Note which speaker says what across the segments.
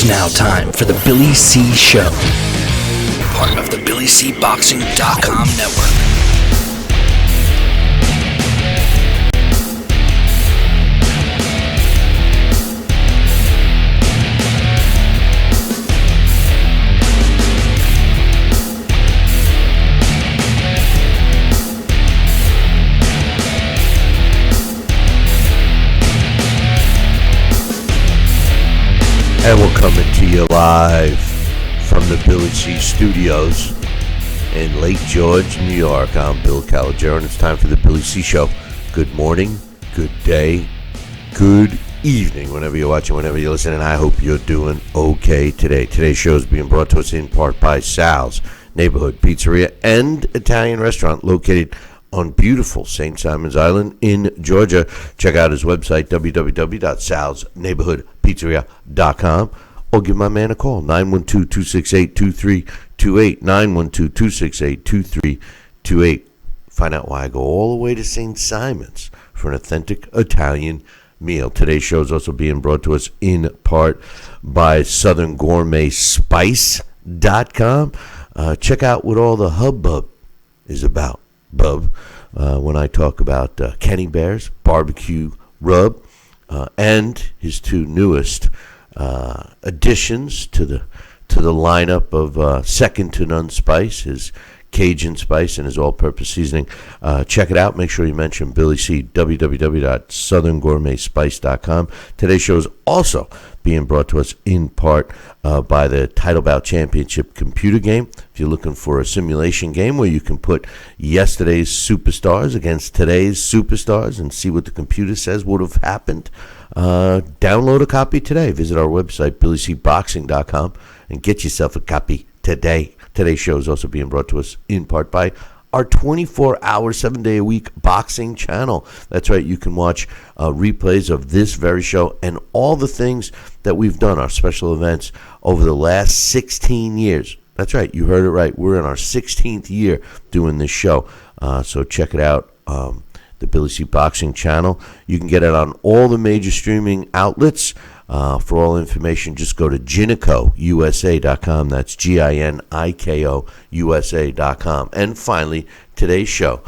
Speaker 1: It's now time for the Billy C. Show, part of the BillyCBoxing.com network.
Speaker 2: And we're coming to you live from the Billy C. Studios in Lake George, New York. I'm Bill Calogero, and it's time for the Billy C. Show. Good morning, good day, good evening, whenever you're watching, whenever you're listening. I hope you're doing okay today. Today's show is being brought to us in part by Sal's Neighborhood Pizzeria and Italian Restaurant, located on beautiful St. Simons Island in Georgia. Check out his website, www.salsneighborhoodpizzeria.com, or give my man a call, 912-268-2328, 912-268-2328. Find out why I go all the way to St. Simons for an authentic Italian meal. Today's show is also being brought to us in part by SouthernGourmetSpice.com. Check out what all the hubbub is about. When I talk about Kenny Bear's barbecue rub and his two newest additions to the lineup of second to none spice, his Cajun spice and his all-purpose seasoning. Check it out. Make sure you mention Billy C. www.southerngourmetspice.com. Today's show is also being brought to us in part by the Title Bout Championship computer game. If you're looking for a simulation game where you can put yesterday's superstars against today's superstars and see what the computer says would have happened, download a copy today. Visit our website, BillyCBoxing.com, and get yourself a copy today. Today's show is also being brought to us in part by our 24-hour, 7-day-a-week boxing channel. That's right, you can watch replays of this very show and all the things that we've done, our special events, over the last 16 years. That's right, you heard it right. We're in our 16th year doing this show. So check it out, the Billy C. Boxing channel. You can get it on all the major streaming outlets. For all information, just go to GinikoUSA.com. That's GINIKO USA.com. And finally, today's show,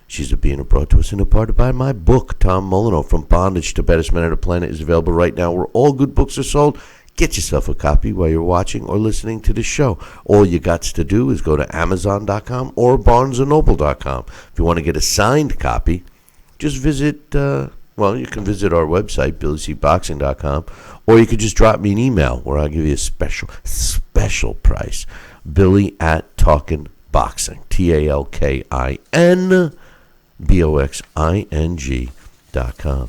Speaker 2: she's being brought to us in a part by my book, Tom Molyneux, From Bondage to Baddest Man on the Planet, is available right now where all good books are sold. Get yourself a copy while you're watching or listening to the show. All you got to do is go to Amazon.com or BarnesandNoble.com. If you want to get a signed copy, just visit... you can visit our website, BillyCBoxing.com, or you could just drop me an email where I'll give you a special price. Billy at Talkin' Boxing, TalkinBoxing.com.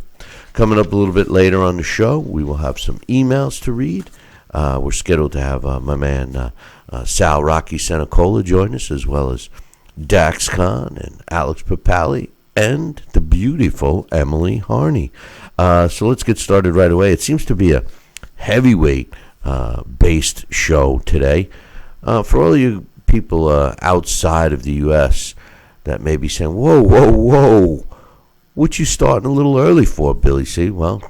Speaker 2: Coming up a little bit later on the show, we will have some emails to read. We're scheduled to have my man Sal Rocky Senecola join us, as well as Dax Khan and Alex Papali, and the beautiful Emily Harney. So let's get started right away. It seems to be a heavyweight based show today. For all you people outside of the U.S. that may be saying, whoa, what you starting a little early for, Billy C? Well,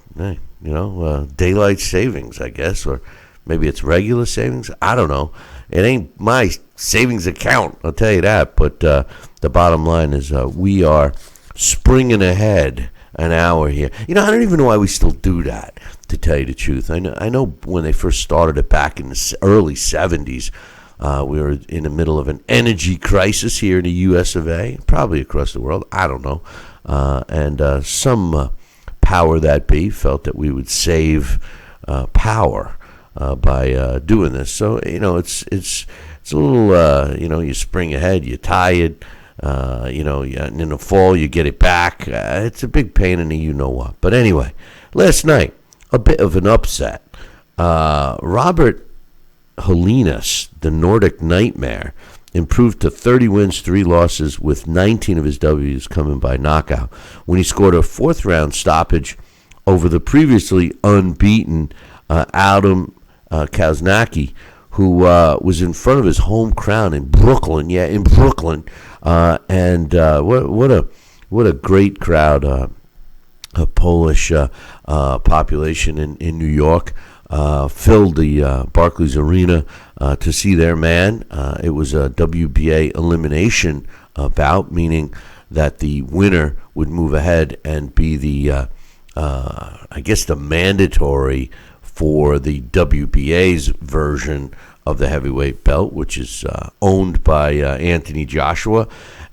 Speaker 2: daylight savings, I guess, or maybe it's regular savings. I don't know. It ain't my savings account, I'll tell you that. But the bottom line is we are springing ahead an hour here. I don't even know why we still do that, to tell you the truth. I know when they first started it back in the early 70s, we were in the middle of an energy crisis here in the U.S. of A., probably across the world. I don't know. And some power that be felt that we would save power by doing this. So, it's a little, you spring ahead, you're tired. And in the fall you get it back. It's a big pain in the you-know-what. But anyway, last night, a bit of an upset. Robert Helenius, the Nordic Nightmare, improved to 30 wins, 3 losses, with 19 of his W's coming by knockout, when he scored a 4th-round stoppage over the previously unbeaten Adam Kownacki, who was in front of his home crowd in Brooklyn. Yeah, in Brooklyn. And what a great crowd, a Polish population in New York. filled the Barclays Arena to see their man. It was a WBA elimination bout, meaning that the winner would move ahead and be the, I guess, the mandatory for the WBA's version of the heavyweight belt, which is owned by Anthony Joshua.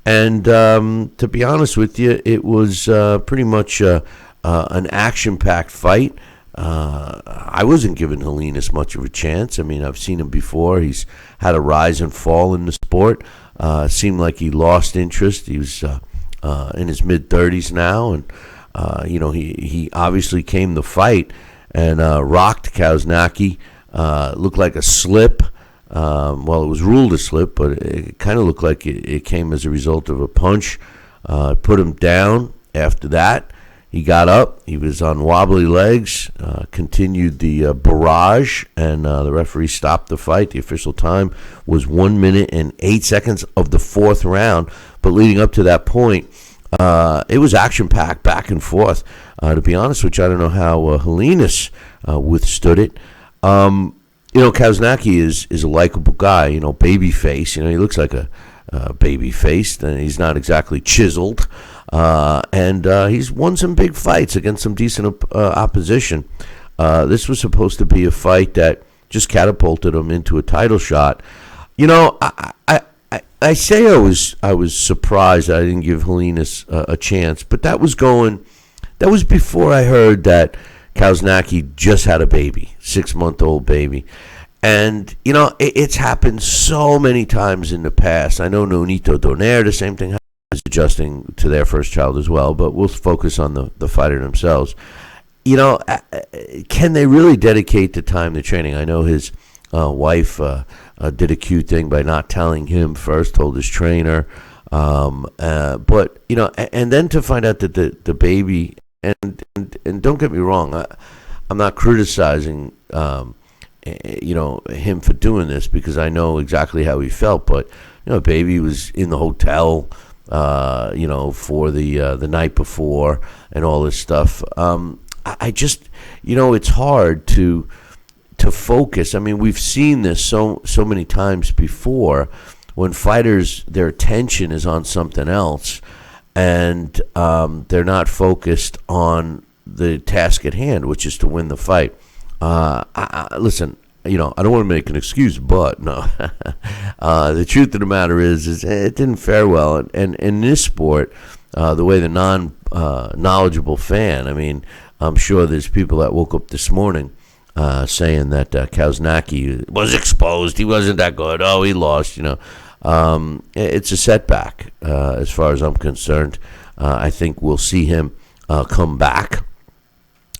Speaker 2: And to be honest with you, it was pretty much an action-packed fight. I wasn't giving Helenius much of a chance. I mean, I've seen him before. He's had a rise and fall in the sport. Seemed like he lost interest. He was in his mid-30s now, and he obviously came to fight and rocked Kownacki. Looked like a slip. Well, it was ruled a slip, but it kind of looked like it came as a result of a punch. Put him down. After that, he got up. He was on wobbly legs, continued the barrage, and the referee stopped the fight. The official time was 1 minute and 8 seconds of the fourth round. But leading up to that point, it was action-packed, back and forth. To be honest with you, I don't know how Helenius withstood it. Kownacki is a likable guy, baby face. He looks like a baby face, and he's not exactly chiseled. And he's won some big fights against some decent opposition. This was supposed to be a fight that just catapulted him into a title shot. I say I was surprised that I didn't give Helenius a chance, but that was before I heard that Kownacki just had a baby, 6-month-old baby. And, it's happened so many times in the past. I know Nonito Donaire, the same thing is adjusting to their first child as well, but we'll focus on the fighter themselves. Can they really dedicate the time to training? I know his wife did a cute thing by not telling him first, told his trainer. But, and then to find out that the baby, and don't get me wrong, I'm not criticizing, him for doing this, because I know exactly how he felt. But, baby was in the hotel, for the night before and all this stuff. I just, it's hard to focus. I mean, we've seen this so many times before when fighters, their attention is on something else, and they're not focused on the task at hand, which is to win the fight. Listen, I don't want to make an excuse, but no. The truth of the matter is it didn't fare well. And in this sport, the way the non-knowledgeable fan, I mean, I'm sure there's people that woke up this morning saying that Kownacki was exposed. He wasn't that good. Oh, he lost, It's a setback as far as I'm concerned. I think we'll see him come back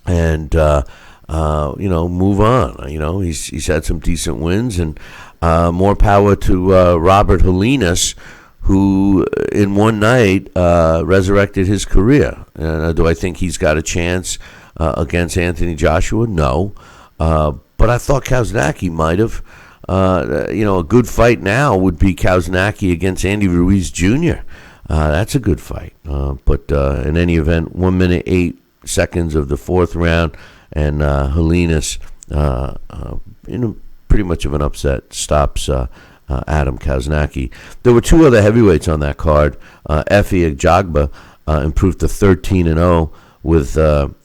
Speaker 2: and, move on. He's had some decent wins, and more power to Robert Helenius, who in one night resurrected his career. Do I think he's got a chance against Anthony Joshua? No. But I thought Kownacki might have. A good fight now would be Kownacki against Andy Ruiz Jr. That's a good fight. But in any event, 1 minute 8 seconds of the fourth round, and Helenius, pretty much of an upset, stops Adam Kownacki. There were two other heavyweights on that card. Efe Ajagba improved to 13-0 with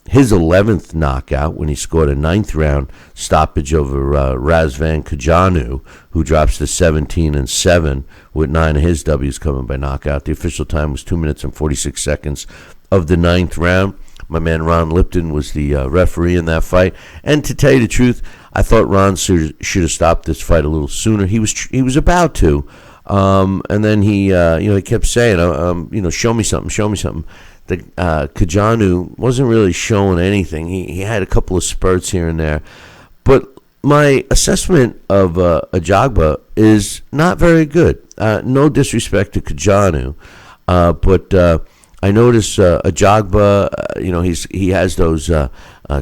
Speaker 2: his 11th knockout when he scored a 9th round stoppage over Razvan Kajanu, who drops to 17-7 with 9 of his W's coming by knockout. The official time was 2 minutes and 46 seconds of the 9th round. My man Ron Lipton was the referee in that fight. And to tell you the truth, I thought Ron should have stopped this fight a little sooner. He was about to, and then he kept saying, show me something. The Kajanu wasn't really showing anything. He had a couple of spurts here and there, but my assessment of Ajagba is not very good. No disrespect to Kajanu, but I notice Ajagba, he has those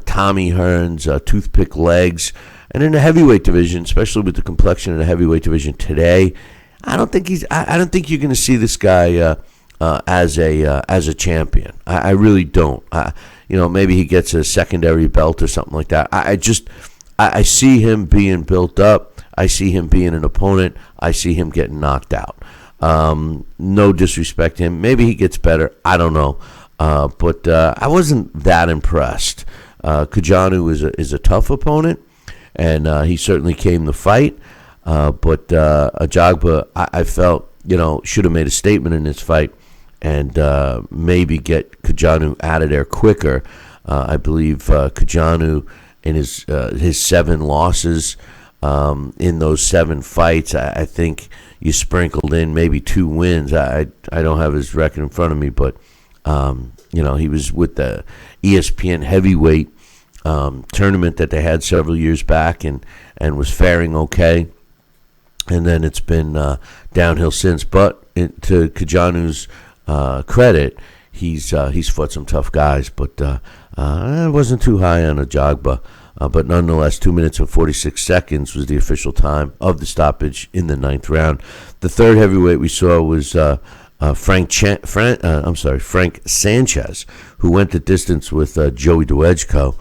Speaker 2: Tommy Hearns, toothpick legs, and in the heavyweight division, especially with the complexion in the heavyweight division today, I don't think you're going to see this guy as a champion. I really don't. Maybe he gets a secondary belt or something like that. I see him being built up. I see him being an opponent. I see him getting knocked out. No disrespect to him. Maybe he gets better. I don't know. But I wasn't that impressed. Kownacki is a tough opponent, and he certainly came to fight. But Ajagba, I felt, should have made a statement in this fight and maybe get Kownacki out of there quicker. I believe Kownacki in his 7 losses in those 7 fights, I think you sprinkled in maybe 2 wins. I don't have his record in front of me, but he was with the ESPN heavyweight tournament that they had several years back and was faring okay. And then it's been downhill since. But to Kownacki's credit, he's fought some tough guys. But I wasn't too high on Ajagba. But nonetheless, 2 minutes and 46 seconds was the official time of the stoppage in the 9th round. The third heavyweight we saw was Frank Sanchez, who went the distance with Joey Dwejko.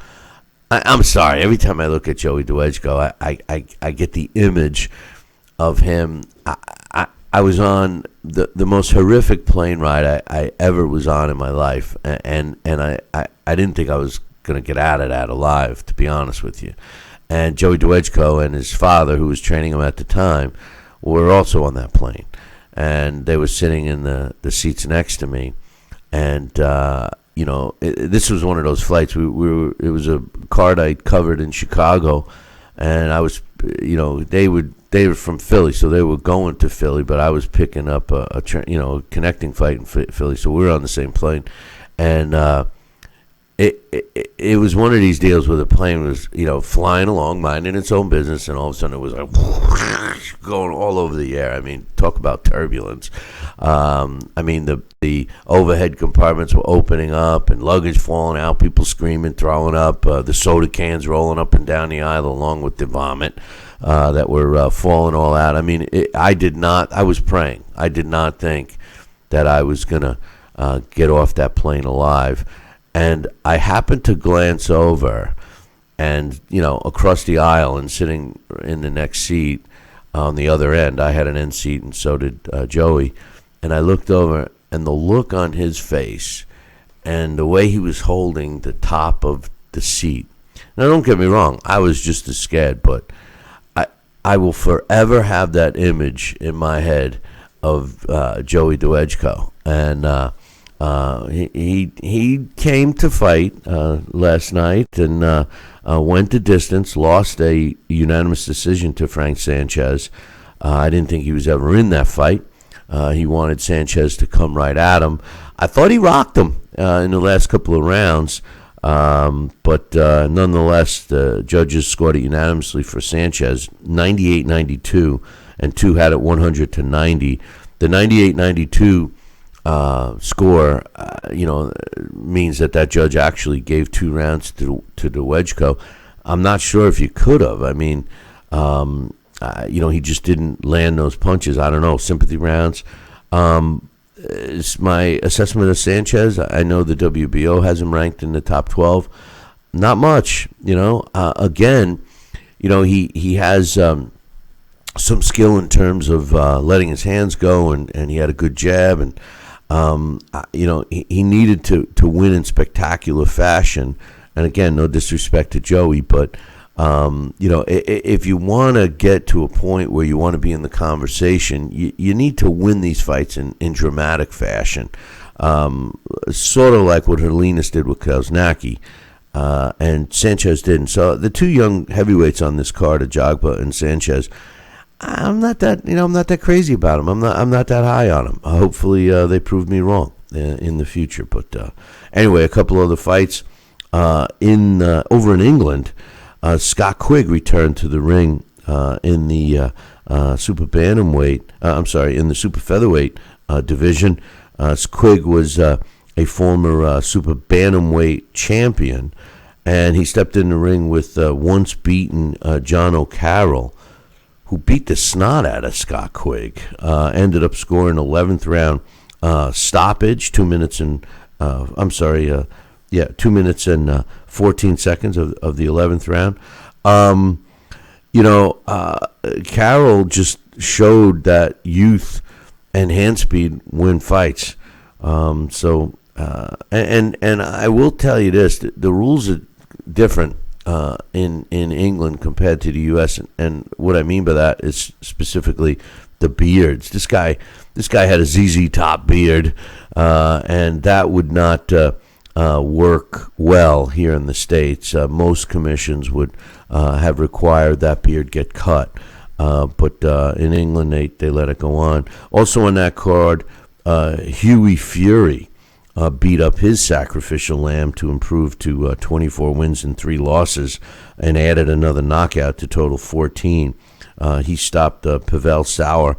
Speaker 2: I'm sorry. Every time I look at Joey Dwejko, I get the image of him. I was on the most horrific plane ride I ever was on in my life, and I didn't think I was going to get out of that alive, to be honest with you. And Joey Dwejko and his father, who was training him at the time, were also on that plane, and they were sitting in the seats next to me. And this was one of those flights. It was a card I covered in Chicago, and I was, they were from Philly, so they were going to Philly, but I was picking up a connecting flight in Philly, so we were on the same plane. And it was one of these deals where the plane was, flying along, minding its own business, and all of a sudden it was like going all over the air. I mean, talk about turbulence. The overhead compartments were opening up and luggage falling out, people screaming, throwing up, the soda cans rolling up and down the aisle along with the vomit that were falling all out. I mean, I was praying. I did not think that I was going to get off that plane alive. And I happened to glance over and, across the aisle and sitting in the next seat on the other end. I had an end seat and so did Joey. And I looked over, and the look on his face and the way he was holding the top of the seat. Now, don't get me wrong. I was just as scared, but I will forever have that image in my head of Joey Dwejko. And he came to fight last night and went the distance, lost a unanimous decision to Frank Sanchez. I didn't think he was ever in that fight. He wanted Sanchez to come right at him. I thought he rocked him in the last couple of rounds, but nonetheless, the judges scored it unanimously for Sanchez, 98-92, and 2 had it 100-90. The 98-92 score, means that judge actually gave 2 rounds to Dwejko. I'm not sure if you could have. I mean, he just didn't land those punches. I don't know, sympathy rounds. It's my assessment of Sanchez. I know the WBO has him ranked in the top 12. Not much, Again, he has some skill in terms of letting his hands go, and he had a good jab, and he needed to win in spectacular fashion. And again, no disrespect to Joey, but if you want to get to a point where you want to be in the conversation, you need to win these fights in dramatic fashion, sort of like what Helenius did with Kownacki, and Sanchez didn't. So the 2 young heavyweights on this card, Ajagba and Sanchez, I'm not that crazy about them. I'm not that high on them. Hopefully, they prove me wrong in the future. But anyway, a couple other fights over in England. Scott Quigg returned to the ring in the super bantamweight. In the super featherweight division. Quigg was a former super bantamweight champion, and he stepped in the ring with once beaten John O'Carroll, who beat the snot out of Scott Quigg. Ended up scoring 11th round stoppage, 2 minutes and 2 minutes and 14 seconds of the 11th round. Carroll just showed that youth and hand speed win fights. And I will tell you this: the rules are different in England compared to the U.S. And what I mean by that is specifically the beards. This guy had a ZZ Top beard, and that would not work well here in the States. Most commissions would have required that beard get cut, but in England they let it go on. Also on that card, Hughie Fury beat up his sacrificial lamb to improve to 24 wins and 3 losses, and added another knockout to total 14. He stopped Pavel Sauer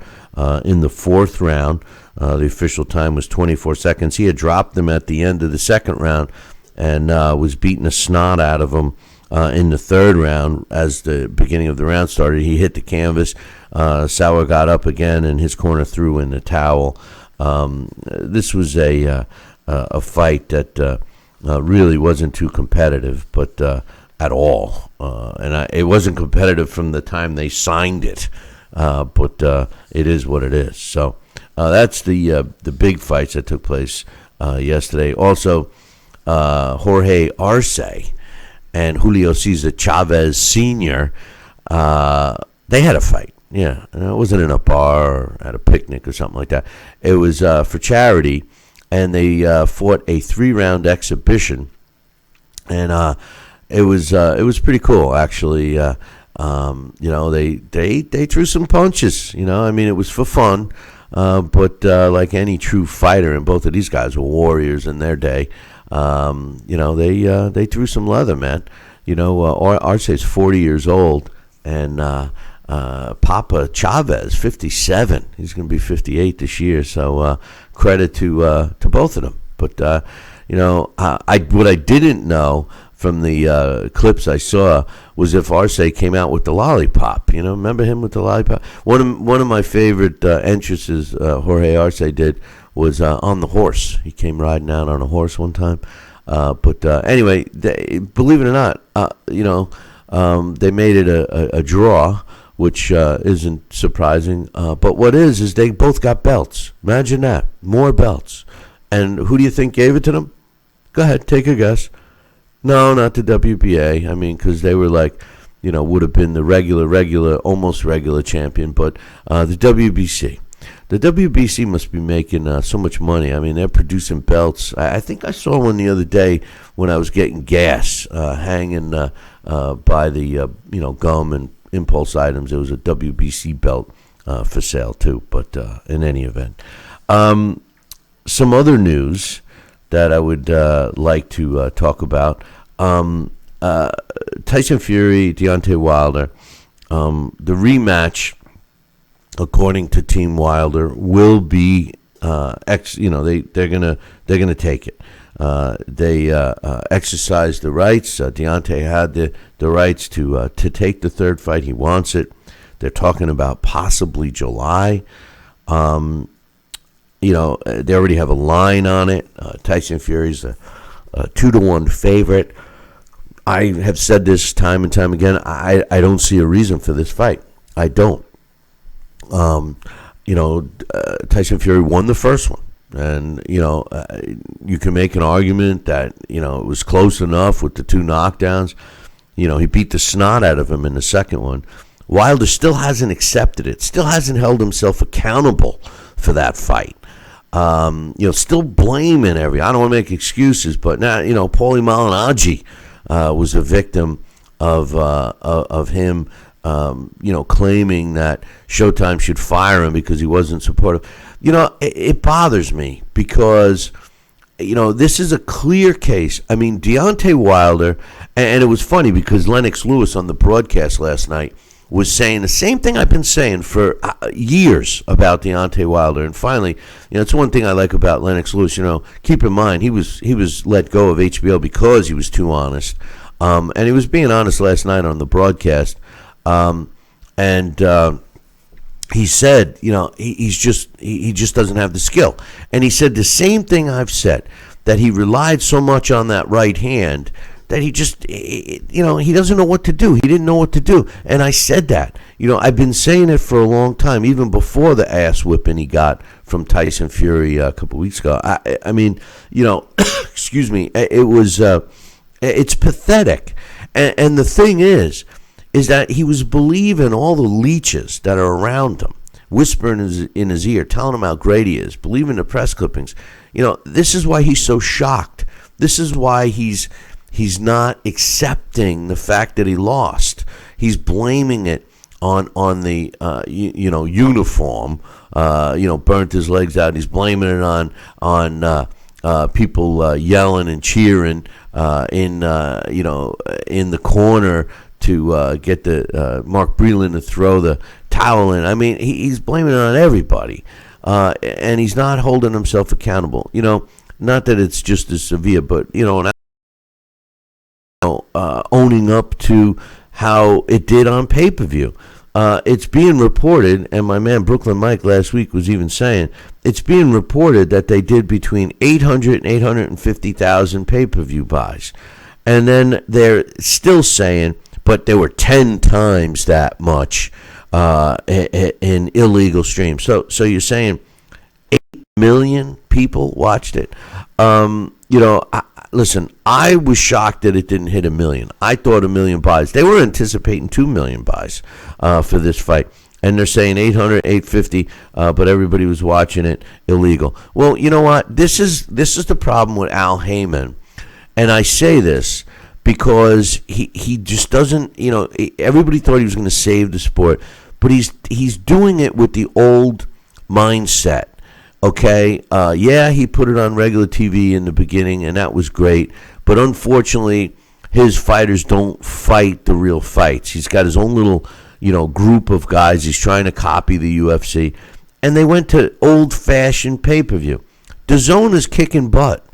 Speaker 2: in the 4th round. The official time was 24 seconds. He had dropped him at the end of the 2nd round and was beating the snot out of him in the 3rd round. As the beginning of the round started, he hit the canvas. Sauer got up again, and his corner threw in the towel. This was a fight that really wasn't too competitive, but at all. It wasn't competitive from the time they signed it, but it is what it is. So that's the big fights that took place yesterday. Also, Jorge Arce and Julio Cesar Chavez Sr., they had a fight. Yeah, and it wasn't in a bar or at a picnic or something like that. It was for charity, and they fought a 3-round exhibition, and it was pretty cool, actually. They threw some punches. I mean, it was for fun, but like any true fighter, and both of these guys were warriors in their day. They threw some leather, man. Arce's 40 years old, and Papa Chavez, 57. He's going to be 58 this year. So credit to both of them. But what I didn't know from the clips I saw was if Arce came out with the lollipop. Remember him with the lollipop? One of my favorite entrances Jorge Arce did was on the horse. He came riding out on a horse one time. Anyway, believe it or not, they made it a draw, which isn't surprising. But what is they both got belts. Imagine that. More belts. And who do you think gave it to them? Go ahead, take a guess. No, not the WBA. I mean, because they were like, would have been the regular, almost regular champion. But the WBC. The WBC must be making so much money. I mean, they're producing belts. I think I saw one the other day when I was getting gas hanging by the gum and impulse items. There was a WBC belt for sale too. But in any event, some other news that I would like to talk about: Tyson Fury, Deontay Wilder. The rematch, according to Team Wilder, will be they're gonna take it. They exercised the rights. Deontay had the rights to take the 3rd fight. He wants it. They're talking about possibly July. They already have a line on it. Tyson Fury's a 2-1 favorite. I have said this time and time again. I don't see a reason for this fight. I don't. Tyson Fury won the first one, and you can make an argument that it was close enough with the 2 knockdowns. He beat the snot out of him in the second one. Wilder still hasn't accepted it, still hasn't held himself accountable for that fight. Still blaming I don't want to make excuses, but now Paulie Malignaggi was a victim of him. Claiming that Showtime should fire him because he wasn't supportive. It bothers me because, this is a clear case. I mean, Deontay Wilder, and it was funny because Lennox Lewis on the broadcast last night was saying the same thing I've been saying for years about Deontay Wilder. And finally, it's one thing I like about Lennox Lewis. Keep in mind, he was let go of HBO because he was too honest. And he was being honest last night on the broadcast. He said, he just doesn't have the skill. And he said the same thing I've said, that he relied so much on that right hand that he just, he doesn't know what to do. He didn't know what to do. And I said that. I've been saying it for a long time, even before the ass whipping he got from Tyson Fury a couple weeks ago. I mean, excuse me, it's pathetic. And the thing is that he was believing all the leeches that are around him, whispering in his ear, telling him how great he is, believing the press clippings. This is why he's so shocked. This is why he's not accepting the fact that he lost. He's blaming it on the uniform. Burnt his legs out. He's blaming it on people yelling and cheering in the corner to get the Mark Breland to throw the towel in. I mean, he's blaming it on everybody, and he's not holding himself accountable. Not that it's just as severe, but owning up to how it did on pay-per-view. It's being reported, and my man Brooklyn Mike last week was even saying, it's being reported that they did between 800 and 850,000 pay-per-view buys. And then they're still saying, but there were 10 times that much in illegal streams. So you're saying 8 million people watched it. Listen, I was shocked that it didn't hit 1 million. I thought 1 million buys. They were anticipating 2 million buys for this fight. And they're saying 800, 850, but everybody was watching it illegal. Well, you know what? This is the problem with Al Heyman. And I say this because he just doesn't, everybody thought he was going to save the sport, but he's doing it with the old mindset. Okay, he put it on regular TV in the beginning, and that was great. But unfortunately, his fighters don't fight the real fights. He's got his own little, group of guys. He's trying to copy the UFC. And they went to old-fashioned pay-per-view. DAZN is kicking butt.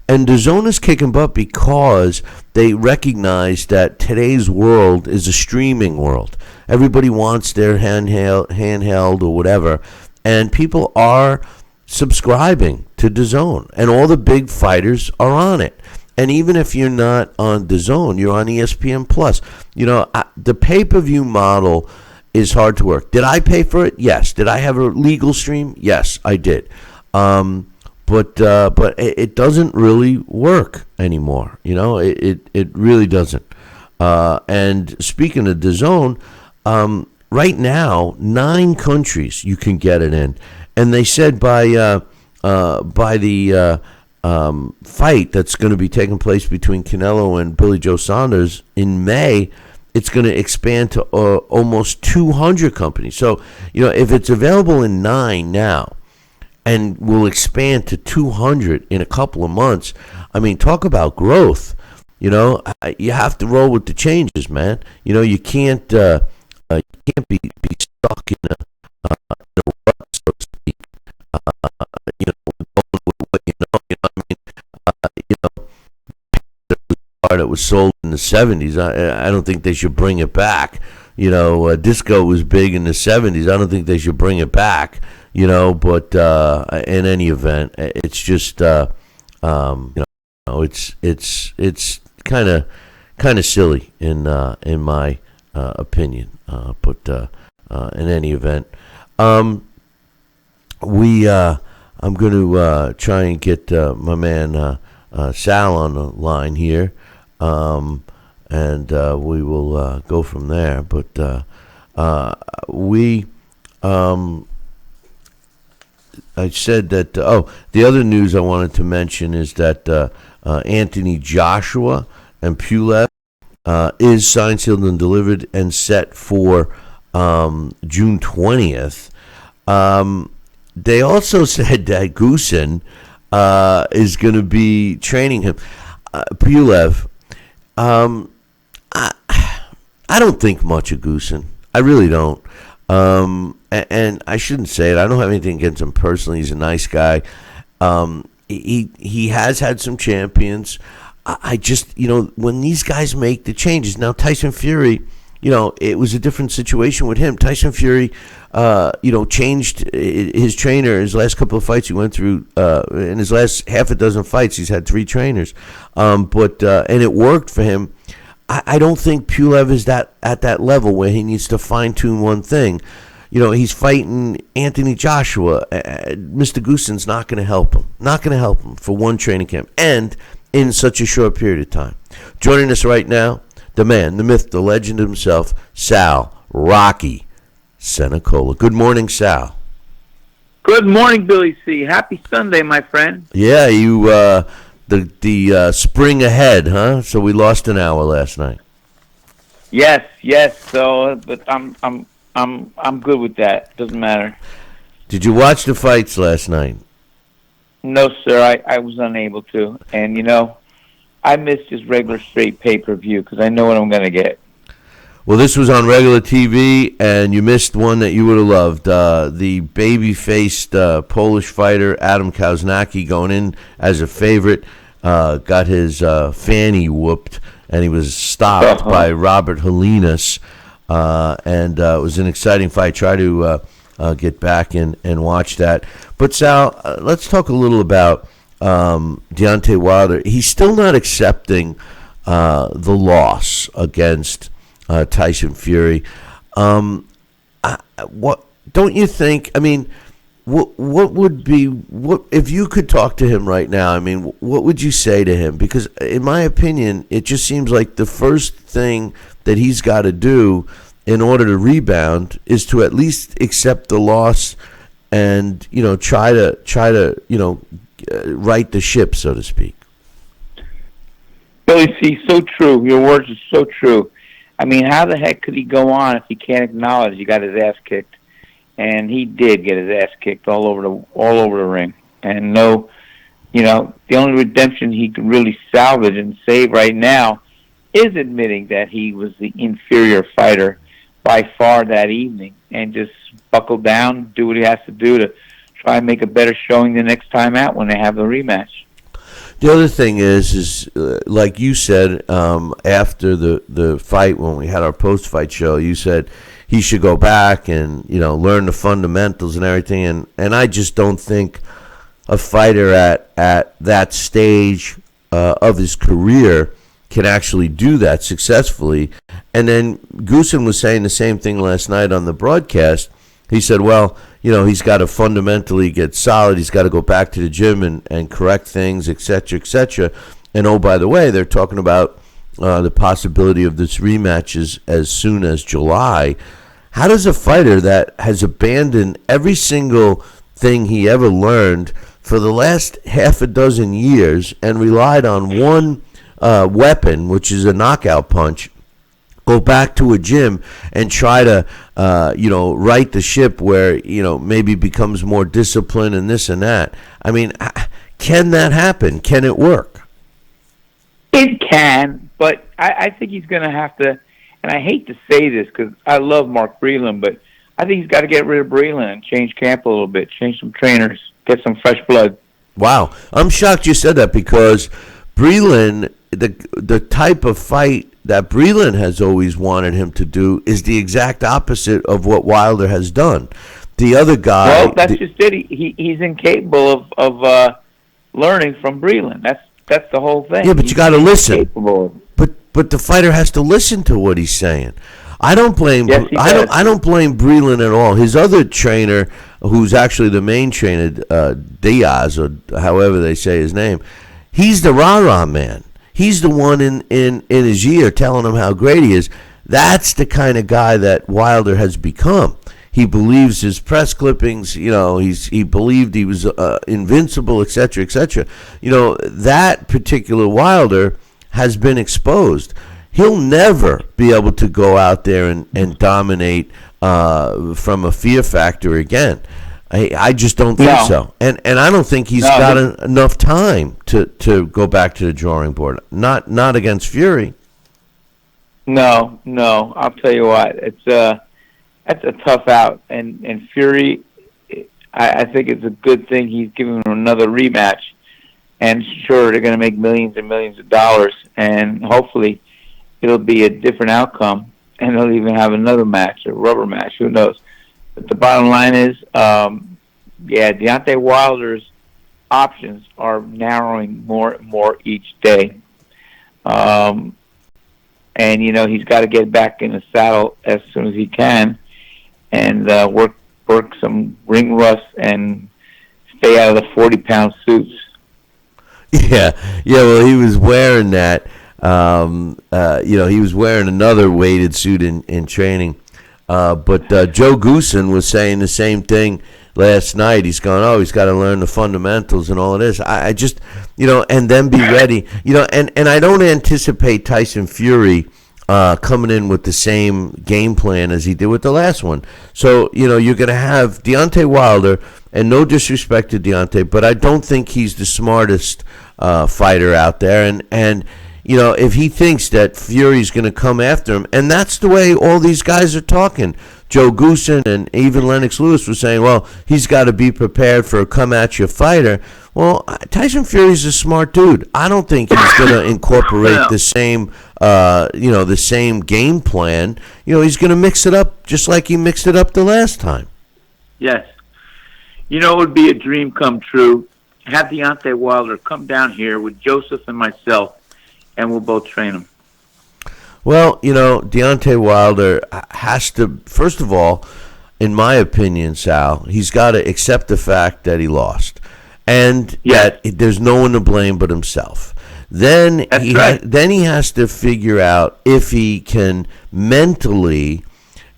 Speaker 2: And DAZN is kicking butt because they recognize that today's world is a streaming world. Everybody wants their handheld or whatever. And people are subscribing to DAZN, and all the big fighters are on it. And even if you're not on DAZN, you're on ESPN Plus. The pay-per-view model is hard to work. Did I pay for it? Yes. Did I have a legal stream? Yes, I did. But it doesn't really work anymore. It really doesn't. And speaking of DAZN, right now 9 countries you can get it in. And they said by the fight that's going to be taking place between Canelo and Billy Joe Saunders in May, it's going to expand to almost 200 companies. So, if it's available in 9 now and will expand to 200 in a couple of months, I mean, talk about growth. You have to roll with the changes, man. You can't be stuck in a rut, so to speak. That was sold in the 70s. I don't think they should bring it back. Disco was big in the 70s. I don't think they should bring it back. But in any event, it's just it's kind of silly in my opinion. But in any event, I'm going to try and get my man Sal on the line here, and we will go from there. But I said that. The other news I wanted to mention is that Anthony Joshua and Pulev is signed, sealed, and delivered, and set for June 20th. They also said that Goosen is going to be training him. Pulev, I don't think much of Goosen. I really don't. And I shouldn't say it. I don't have anything against him personally. He's a nice guy. He has had some champions. I just, when these guys make the changes. Now, Tyson Fury it was a different situation with him. Tyson Fury, changed his trainer. His last couple of fights he went through, in his last half a dozen fights, he's had 3 trainers. And it worked for him. I don't think Pulev is at that level where he needs to fine-tune one thing. He's fighting Anthony Joshua. Mr. Goosen's not going to help him. Not going to help him for one training camp and in such a short period of time. Joining us right now, the man, the myth, the legend himself, Sal Rocky Senacola. Good morning, Sal.
Speaker 3: Good morning, Billy C. Happy Sunday, my friend.
Speaker 2: Yeah, you the spring ahead, huh? So we lost an hour last night.
Speaker 3: Yes. So, but I'm good with that. Doesn't matter.
Speaker 2: Did you watch the fights last night?
Speaker 3: No, sir. I was unable to, and I missed just regular straight pay-per-view because I know what I'm going to get.
Speaker 2: Well, this was on regular TV, and you missed one that you would have loved. The baby-faced Polish fighter, Adam Kownacki, going in as a favorite, got his fanny whooped, and he was stopped by Robert Helenius, and it was an exciting fight. Try to get back and watch that. But, Sal, let's talk a little about Deontay Wilder. He's still not accepting the loss against Tyson Fury. What don't you think? I mean, what would be what if you could talk to him right now? I mean, what would you say to him? Because in my opinion, it just seems like the first thing that he's got to do in order to rebound is to at least accept the loss and try to right the ship, so to speak.
Speaker 3: Billy C. So true. Your words are so true. I mean, how the heck could he go on if he can't acknowledge he got his ass kicked? And he did get his ass kicked all over the ring. And the only redemption he can really salvage and save right now is admitting that he was the inferior fighter by far that evening, and just buckle down, do what he has to do to try and make a better showing the next time out when they have the rematch.
Speaker 2: The other thing is like you said, after the fight, when we had our post-fight show, you said he should go back and, learn the fundamentals and everything. And I just don't think a fighter at that stage of his career can actually do that successfully. And then Goosen was saying the same thing last night on the broadcast. He said, well, he's got to fundamentally get solid. He's got to go back to the gym and correct things, et cetera, et cetera. And, oh, by the way, they're talking about the possibility of this rematch as soon as July. How does a fighter that has abandoned every single thing he ever learned for the last half a dozen years and relied on one weapon, which is a knockout punch, go back to a gym and try to, right the ship where, maybe becomes more disciplined and this and that? I mean, can that happen? Can it work?
Speaker 3: It can, but I think he's going to have to, and I hate to say this because I love Mark Breland, but I think he's got to get rid of Breland and change camp a little bit, change some trainers, get some fresh blood.
Speaker 2: Wow. I'm shocked you said that because Breland, the type of fight that Breland has always wanted him to do is the exact opposite of what Wilder has done. The other guy...
Speaker 3: Well, that's just it. He's incapable of learning from Breland. That's the whole thing.
Speaker 2: Yeah, but you got to listen.
Speaker 3: Incapable.
Speaker 2: But the fighter has to listen to what he's saying. I don't blame
Speaker 3: I
Speaker 2: don't blame Breland at all. His other trainer, who's actually the main trainer, Diaz, or however they say his name, he's the rah-rah man. He's the one in his ear telling him how great he is. That's the kind of guy that Wilder has become. He believes his press clippings. He believed he was invincible, et cetera, et cetera. That particular Wilder has been exposed. He'll never be able to go out there and dominate from a fear factor again. I just don't think so. And I don't think he's got enough time to go back to the drawing board. Not against Fury. No.
Speaker 3: I'll tell you what. That's a tough out. And Fury, I think it's a good thing he's giving him another rematch. And sure, they're going to make millions and millions of dollars. And hopefully it'll be a different outcome. and they'll even have another match, a rubber match. Who knows? But the bottom line is, Deontay Wilder's options are narrowing more and more each day. And he's got to get back in the saddle as soon as he can, and work some ring rust and stay out of the 40-pound suits.
Speaker 2: Yeah. Well, he was wearing that. He was wearing another weighted suit in training. But Joe Goosen was saying the same thing last night. He's going, he's got to learn the fundamentals and all of this. I just, and then be ready. And I don't anticipate Tyson Fury coming in with the same game plan as he did with the last one. So, you're going to have Deontay Wilder, and no disrespect to Deontay, but I don't think he's the smartest fighter out there. And if he thinks that Fury's going to come after him, and that's the way all these guys are talking. Joe Goosen and even Lennox Lewis was saying, well, he's got to be prepared for a come-at-you fighter. Well, Tyson Fury's a smart dude. I don't think he's going to incorporate the same game plan. He's going to mix it up just like he mixed it up the last time.
Speaker 3: Yes. It would be a dream come true. Have Deontay Wilder come down here with Joseph and myself, and we'll both train him.
Speaker 2: Well, Deontay Wilder has to, first of all, in my opinion, Sal, he's got to accept the fact that he lost, and that there's no one to blame but himself. Then he has to figure out if he can mentally,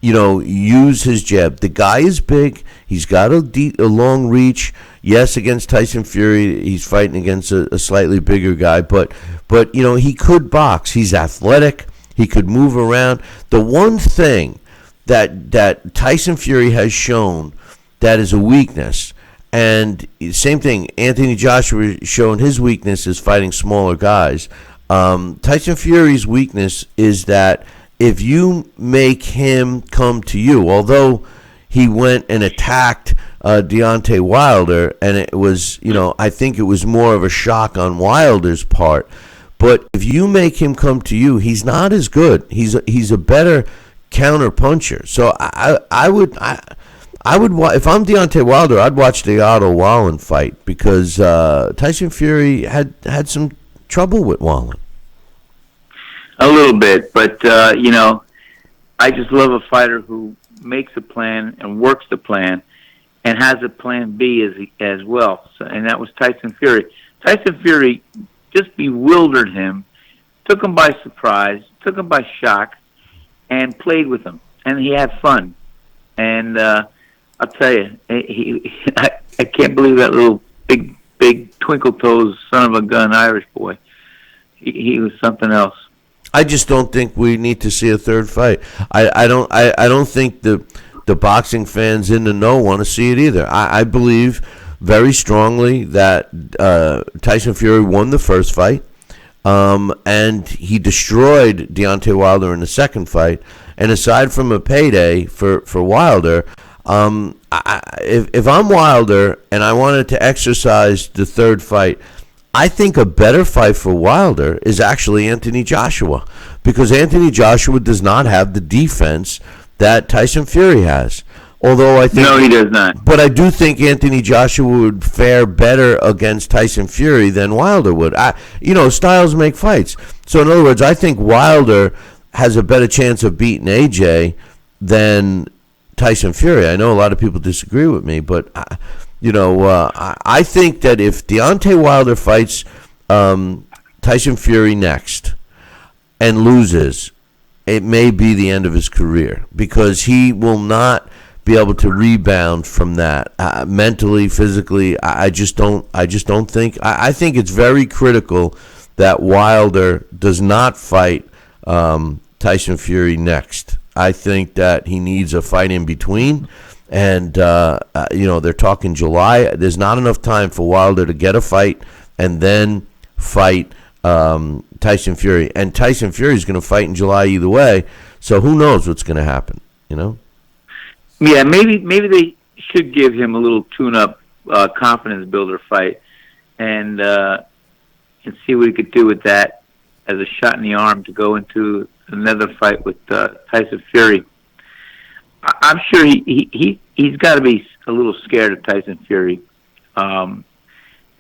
Speaker 2: use his jab. The guy is big. He's got a long reach. Yes, against Tyson Fury, he's fighting against a slightly bigger guy, but he could box. He's athletic. He could move around. The one thing that Tyson Fury has shown that is a weakness, and same thing, Anthony Joshua showing his weakness is fighting smaller guys. Tyson Fury's weakness is that if you make him come to you, although he went and attacked Deontay Wilder, and it was, I think it was more of a shock on Wilder's part. But if you make him come to you, he's not as good. He's a better counter puncher. So I would if I'm Deontay Wilder, I'd watch the Otto Wallin fight, because Tyson Fury had some trouble with Wallin.
Speaker 3: A little bit, but I just love a fighter who makes a plan and works the plan, and has a plan B as well. So, and that was Tyson Fury. Tyson Fury just bewildered him, took him by surprise, took him by shock, and played with him, and he had fun. And I'll tell you, I can't believe that little big twinkle toes son of a gun Irish boy. He was something else.
Speaker 2: I just don't think we need to see a third fight. I don't think the boxing fans in the know want to see it either. I believe very strongly that Tyson Fury won the first fight, and he destroyed Deontay Wilder in the second fight. And aside from a payday for Wilder, if I'm Wilder and I wanted to exercise the third fight, I think a better fight for Wilder is actually Anthony Joshua, because Anthony Joshua does not have the defense that Tyson Fury has. Although I think
Speaker 3: no, he does not.
Speaker 2: But I do think Anthony Joshua would fare better against Tyson Fury than Wilder would. Styles make fights. So in other words, I think Wilder has a better chance of beating AJ than Tyson Fury. I know a lot of people disagree with me, but I think that if Deontay Wilder fights Tyson Fury next and loses, it may be the end of his career, because he will not be able to rebound from that mentally, physically. I just don't think. I think it's very critical that Wilder does not fight Tyson Fury next. I think that he needs a fight in between, and they're talking July. There's not enough time for Wilder to get a fight and then fight Tyson Fury. And Tyson Fury is going to fight in July either way, so who knows what's going to happen,
Speaker 3: Yeah, maybe they should give him a little tune-up, confidence builder fight, and see what he could do with that as a shot in the arm to go into another fight with Tyson Fury. I'm sure he's got to be a little scared of Tyson Fury. And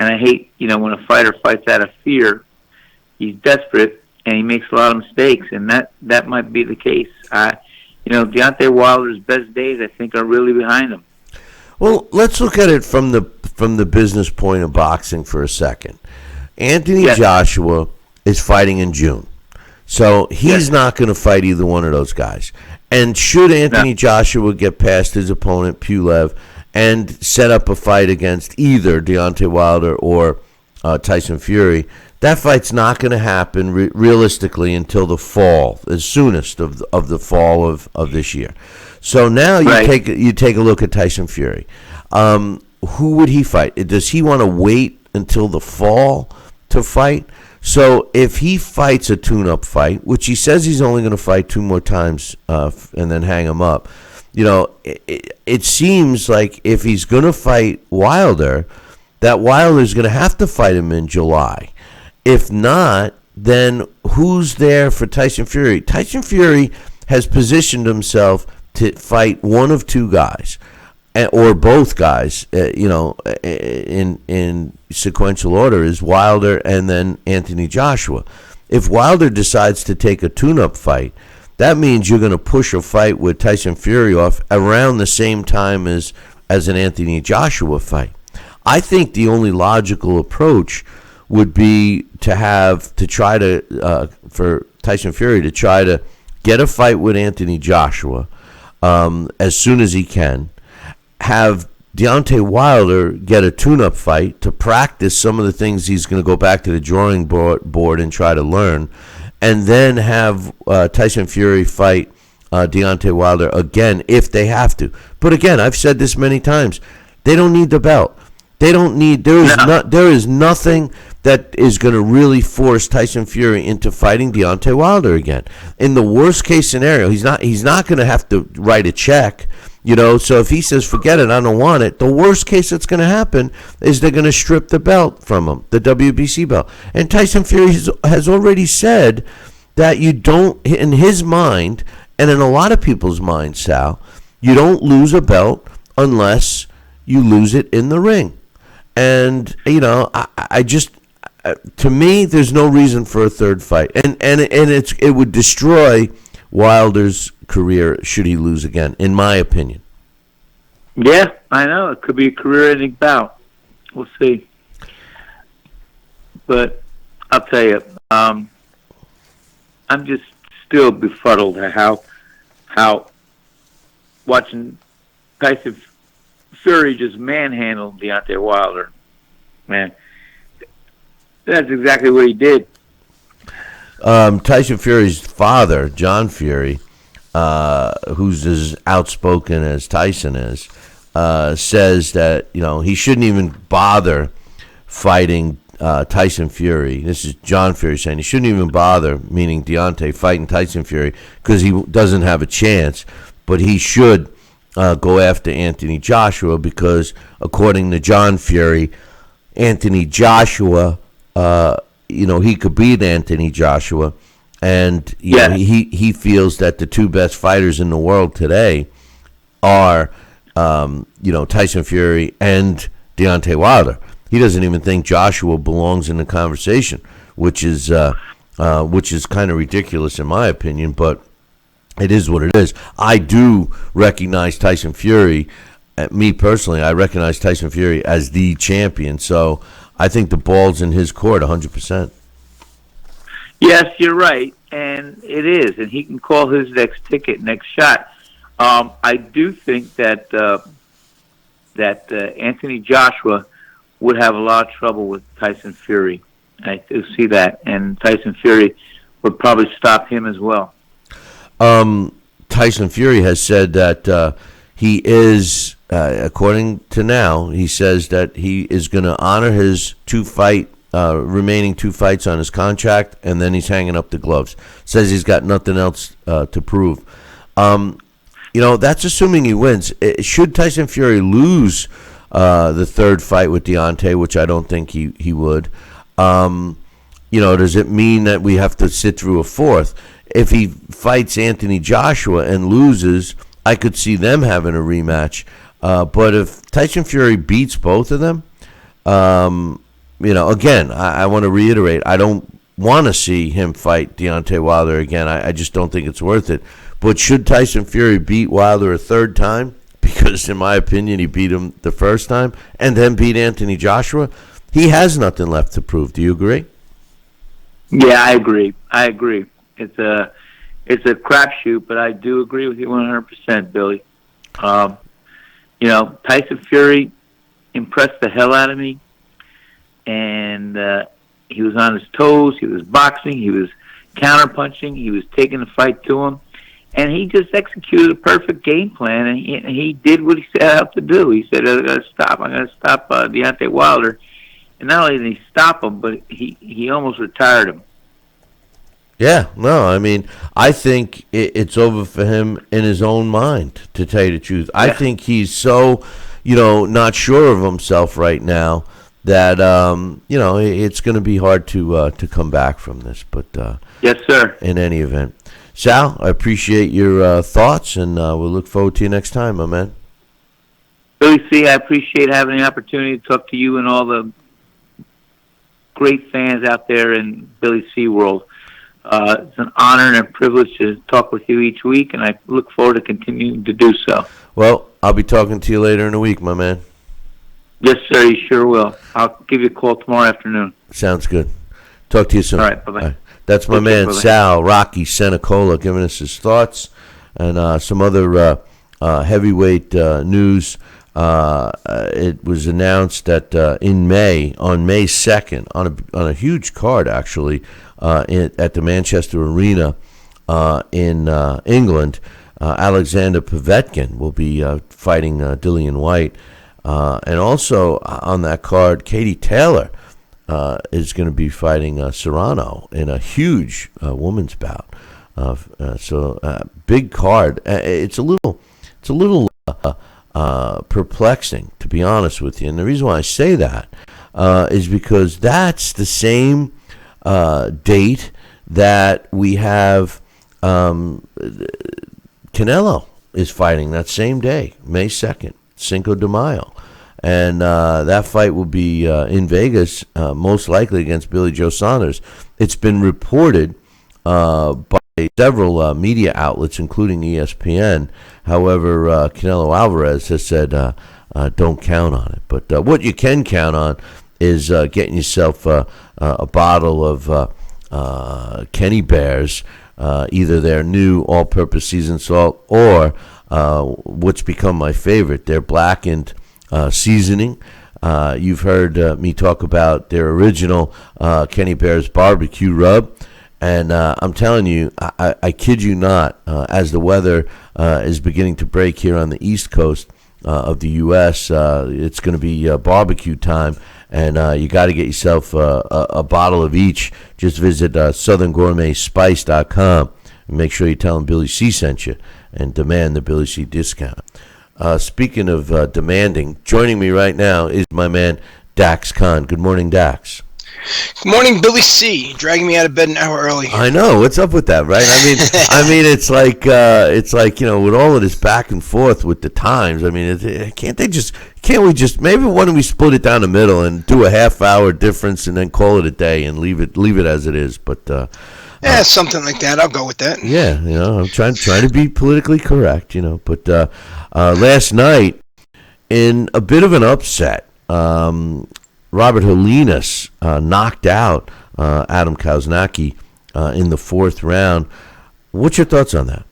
Speaker 3: I hate, when a fighter fights out of fear, he's desperate and he makes a lot of mistakes, and that might be the case. Deontay Wilder's best days, I think, are really behind him.
Speaker 2: Well, let's look at it from the business point of boxing for a second. Anthony Joshua is fighting in June, so he's not going to fight either one of those guys. And should Anthony Joshua get past his opponent, Pulev, and set up a fight against either Deontay Wilder or Tyson Fury, that fight's not going to happen realistically until the fall, as soonest of the fall of this year. So now you take a look at Tyson Fury. Who would he fight? Does he want to wait until the fall to fight? So if he fights a tune-up fight, which he says he's only going to fight 2 more times and then hang him up, it seems like if he's going to fight Wilder, that Wilder's going to have to fight him in July. If not, then who's there for Tyson Fury? Tyson Fury has positioned himself to fight one of 2 guys, or both guys, in sequential order, is Wilder and then Anthony Joshua. If Wilder decides to take a tune-up fight, that means you're going to push a fight with Tyson Fury off around the same time as an Anthony Joshua fight. I think the only logical approach would be for Tyson Fury to try to get a fight with Anthony Joshua as soon as he can, have Deontay Wilder get a tune-up fight to practice some of the things he's going to go back to the drawing board and try to learn, and then have Tyson Fury fight Deontay Wilder again if they have to. But again, I've said this many times, they don't need the belt. There is nothing that is going to really force Tyson Fury into fighting Deontay Wilder again. In the worst case scenario, he's not going to have to write a check, so if he says, forget it, I don't want it, the worst case that's going to happen is they're going to strip the belt from him, the WBC belt. And Tyson Fury has already said that you don't, in his mind, and in a lot of people's minds, Sal, you don't lose a belt unless you lose it in the ring. And, I just, to me, there's no reason for a third fight. And it would destroy Wilder's career should he lose again, in my opinion.
Speaker 3: Yeah, I know. It could be a career-ending bout. We'll see. But I'll tell you, I'm just still befuddled at how watching Tyson Fury just manhandled Deontay Wilder. Man, that's exactly what he did.
Speaker 2: Tyson Fury's father, John Fury, who's as outspoken as Tyson is, says that he shouldn't even bother fighting Tyson Fury. This is John Fury saying he shouldn't even bother, meaning Deontay, fighting Tyson Fury because he doesn't have a chance. But he should go after Anthony Joshua because, according to John Fury, Anthony Joshua, he could beat Anthony Joshua, and he feels that the 2 best fighters in the world today are, Tyson Fury and Deontay Wilder. He doesn't even think Joshua belongs in the conversation, which is kind of ridiculous in my opinion, but it is what it is. I do recognize Tyson Fury. Me personally, I recognize Tyson Fury as the champion. So I think the ball's in his court 100%.
Speaker 3: Yes, you're right. And it is. And he can call his next ticket, next shot. I do think that Anthony Joshua would have a lot of trouble with Tyson Fury. I do see that. And Tyson Fury would probably stop him as well.
Speaker 2: Tyson Fury has said that he is, according to now, he says that he is going to honor his remaining 2 fights on his contract, and then he's hanging up the gloves. Says he's got nothing else to prove. That's assuming he wins. Should Tyson Fury lose the 3rd fight with Deontay, which I don't think he would, does it mean that we have to sit through a 4th? if he fights Anthony Joshua and loses, I could see them having a rematch. But if Tyson Fury beats both of them, again, I want to reiterate, I don't want to see him fight Deontay Wilder again. I just don't think it's worth it. But should Tyson Fury beat Wilder a third time, because in my opinion he beat him the first time, and then beat Anthony Joshua, he has nothing left to prove. Do you agree?
Speaker 3: Yeah, I agree. It's a crapshoot, but I do agree with you 100%, Billy. Tyson Fury impressed the hell out of me, and he was on his toes. He was boxing. He was counterpunching. He was taking the fight to him, and he just executed a perfect game plan. And he did what he set out to do. He said, "I'm going to stop Deontay Wilder." And not only did he stop him, but he almost retired him.
Speaker 2: Yeah, no, I mean, I think it's over for him in his own mind, to tell you the truth. Yeah. I think he's so, not sure of himself right now that, it's going to be hard to come back from this. But
Speaker 3: yes, sir.
Speaker 2: In any event. Sal, I appreciate your thoughts, and we'll look forward to you next time, my man.
Speaker 3: Billy C., I appreciate having the opportunity to talk to you and all the great fans out there in Billy C. world. It's an honor and a privilege to talk with you each week, and I look forward to continuing to do so.
Speaker 2: Well, I'll be talking to you later in the week, my man.
Speaker 3: Yes, sir, you sure will. I'll give you a call tomorrow afternoon.
Speaker 2: Sounds good. Talk to you soon.
Speaker 3: All right, bye-bye.
Speaker 2: That's my man, Sal Rocky Senecola, giving us his thoughts and some other heavyweight news. It was announced that in May, on May 2nd, on a huge card actually, at the Manchester Arena in England, Alexander Povetkin will be fighting Dillian White, and also on that card, Katie Taylor is going to be fighting Serrano in a huge women's bout. So big card. It's a little perplexing, to be honest with you. And the reason why I say that is because that's the same date that we have Canelo is fighting that same day, May 2nd, Cinco de Mayo. And that fight will be in Vegas, most likely against Billy Joe Saunders. It's been reported by several media outlets, including ESPN. However, Canelo Alvarez has said don't count on it. But what you can count on is getting yourself a bottle of Kenny Bears, either their new all-purpose seasoned salt or what's become my favorite, their blackened seasoning. You've heard me talk about their original Kenny Bears barbecue rub. And I'm telling you, I kid you not, as the weather is beginning to break here on the East Coast of the U.S., it's going to be barbecue time, and you got to get yourself a bottle of each. Just visit southerngourmetspice.com and make sure you tell them Billy C sent you and demand the Billy C discount. Speaking of demanding, joining me right now is my man Dax Khan. Good morning, Dax.
Speaker 4: Good morning, Billy C. Dragging me out of bed an hour early.
Speaker 2: I know. What's up with that, right? I mean, it's like with all of this back and forth with the times. I mean, can't we just maybe why don't we split it down the middle and do a half-hour difference and then call it a day and leave it as it is? But
Speaker 4: something like that. I'll go with that.
Speaker 2: Yeah, I'm trying to be politically correct, But last night, in a bit of an upset, Robert Helenius knocked out Adam Kownacki in the fourth round. What's your thoughts on that?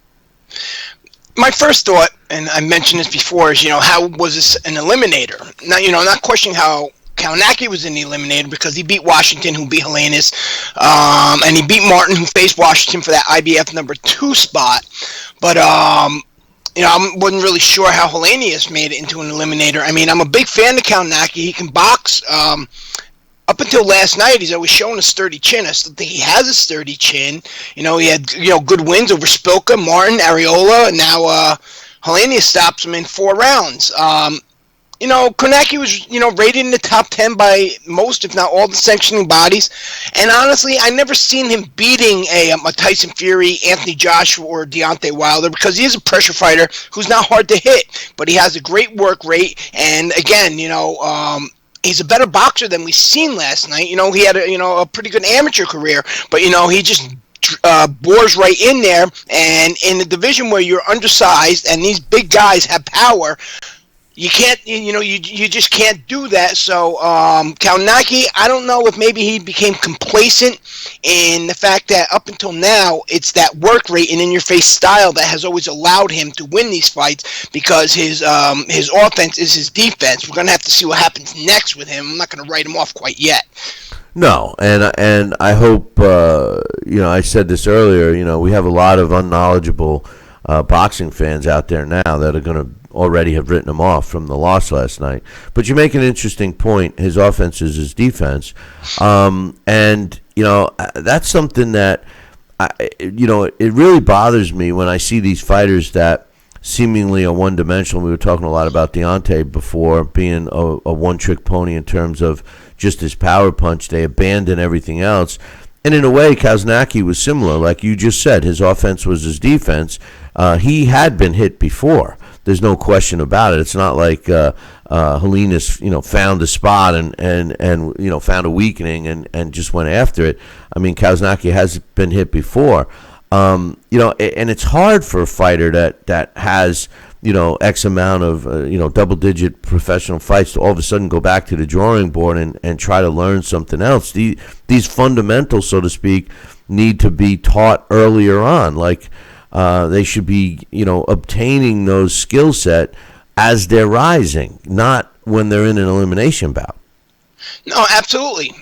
Speaker 4: My first thought, and I mentioned this before, is, how was this an eliminator? Now, not questioning how Kownacki was in the eliminator because he beat Washington, who beat Helenius, and he beat Martin, who faced Washington for that IBF number 2 spot. But I wasn't really sure how Helenius made it into an eliminator. I mean, I'm a big fan of Kownacki. He can box. Up until last night, he's always shown a sturdy chin. I still think he has a sturdy chin. He had good wins over Spilka, Martin, Areola, and now Helenius stops him in 4 rounds. Kownacki was, rated in the top 10 by most, if not all, the sanctioning bodies. And honestly, I never seen him beating a Tyson Fury, Anthony Joshua, or Deontay Wilder, because he is a pressure fighter who's not hard to hit, but he has a great work rate. And again, he's a better boxer than we seen last night. He had a pretty good amateur career, but he just bores right in there. And in the division where you're undersized and these big guys have power, you can't, you just can't do that. So Kownacki, I don't know if maybe he became complacent in the fact that up until now, it's that work rate and in-your-face style that has always allowed him to win these fights, because his offense is his defense. We're going to have to see what happens next with him. I'm not going to write him off quite yet.
Speaker 2: No, and I hope, I said this earlier, we have a lot of unknowledgeable boxing fans out there now that are going to already have written him off from the loss last night. But you make an interesting point. His offense is his defense. And, that's something that, it really bothers me when I see these fighters that seemingly are one-dimensional. We were talking a lot about Deontay before being a one-trick pony in terms of just his power punch. They abandon everything else. And in a way, Kownacki was similar. Like you just said, his offense was his defense. He had been hit before. There's no question about it. It's not like Helenius, found a spot and found a weakening and just went after it. I mean, Kownacki has been hit before. And it's hard for a fighter that has, X amount of, double-digit professional fights to all of a sudden go back to the drawing board and try to learn something else. These fundamentals, so to speak, need to be taught earlier on. Like, they should be, obtaining those skill set as they're rising, not when they're in an elimination bout.
Speaker 4: No, absolutely.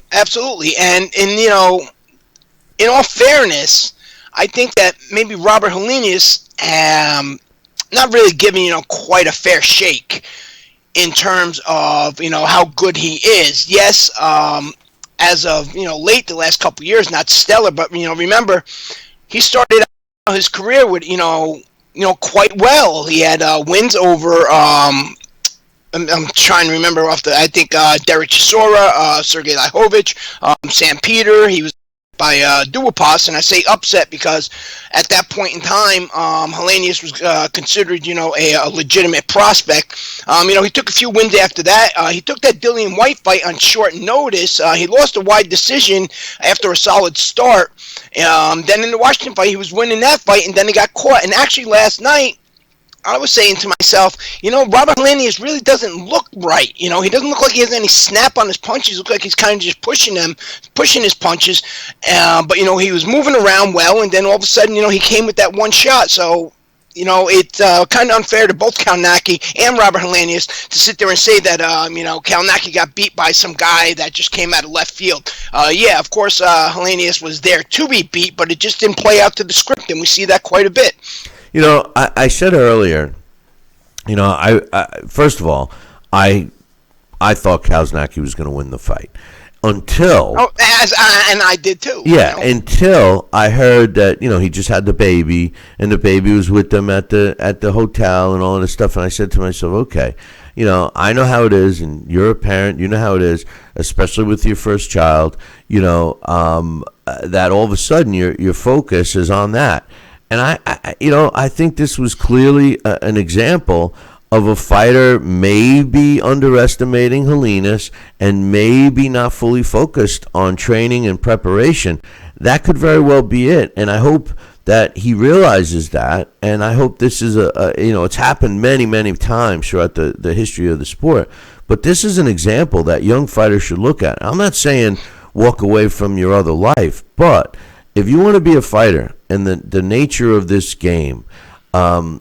Speaker 4: And in all fairness, I think that maybe Robert Helenius not really giving quite a fair shake in terms of how good he is. Yes, as of late the last couple of years, not stellar, but remember he started out his career with quite well. He had wins over I'm trying to remember Derek Chisora, Sergey Lihovich, Sam Peter. He was by Duapas, and I say upset because at that point in time, Helenius was considered, a legitimate prospect. He took a few wins after that. He took that Dillian White fight on short notice. He lost a wide decision after a solid start. Then in the Washington fight, he was winning that fight, and then he got caught. And actually last night, I was saying to myself, Robert Helenius really doesn't look right. He doesn't look like he has any snap on his punches. He looks like he's kind of just pushing his punches. But, he was moving around well, and then all of a sudden, he came with that one shot. So, it's kind of unfair to both Kownacki and Robert Helenius to sit there and say that, Kownacki got beat by some guy that just came out of left field. Yeah, of course, Helenius was there to be beat, but it just didn't play out to the script, and we see that quite a bit.
Speaker 2: I said earlier, first of all, I thought Kownacki was going to win the fight until...
Speaker 4: Oh, and I did too.
Speaker 2: Yeah, until I heard that, he just had the baby, and the baby was with them at the hotel and all of this stuff, and I said to myself, okay, I know how it is, and you're a parent, you know how it is, especially with your first child, that all of a sudden your focus is on that. And I think this was clearly an example of a fighter maybe underestimating Helenius and maybe not fully focused on training and preparation. That could very well be it. And I hope that he realizes that. And I hope this is it's happened many, many times throughout the history of the sport. But this is an example that young fighters should look at. I'm not saying walk away from your other life, but if you want to be a fighter and the nature of this game,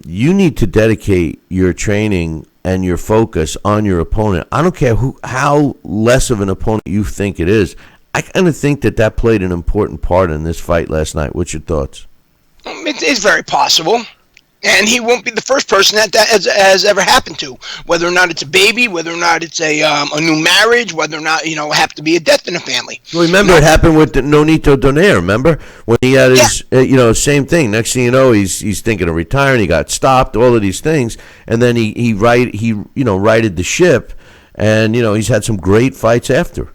Speaker 2: you need to dedicate your training and your focus on your opponent. I don't care how less of an opponent you think it is. I kind of think that played an important part in this fight last night. What's your thoughts?
Speaker 4: It's very possible. And he won't be the first person that has ever happened to. Whether or not it's a baby, whether or not it's a new marriage, whether or not, have to be a death in the family.
Speaker 2: Well, remember it happened with Nonito Donaire, remember? When he had his, same thing. Next thing you know, he's thinking of retiring. He got stopped, all of these things. And then he righted the ship. And, he's had some great fights after.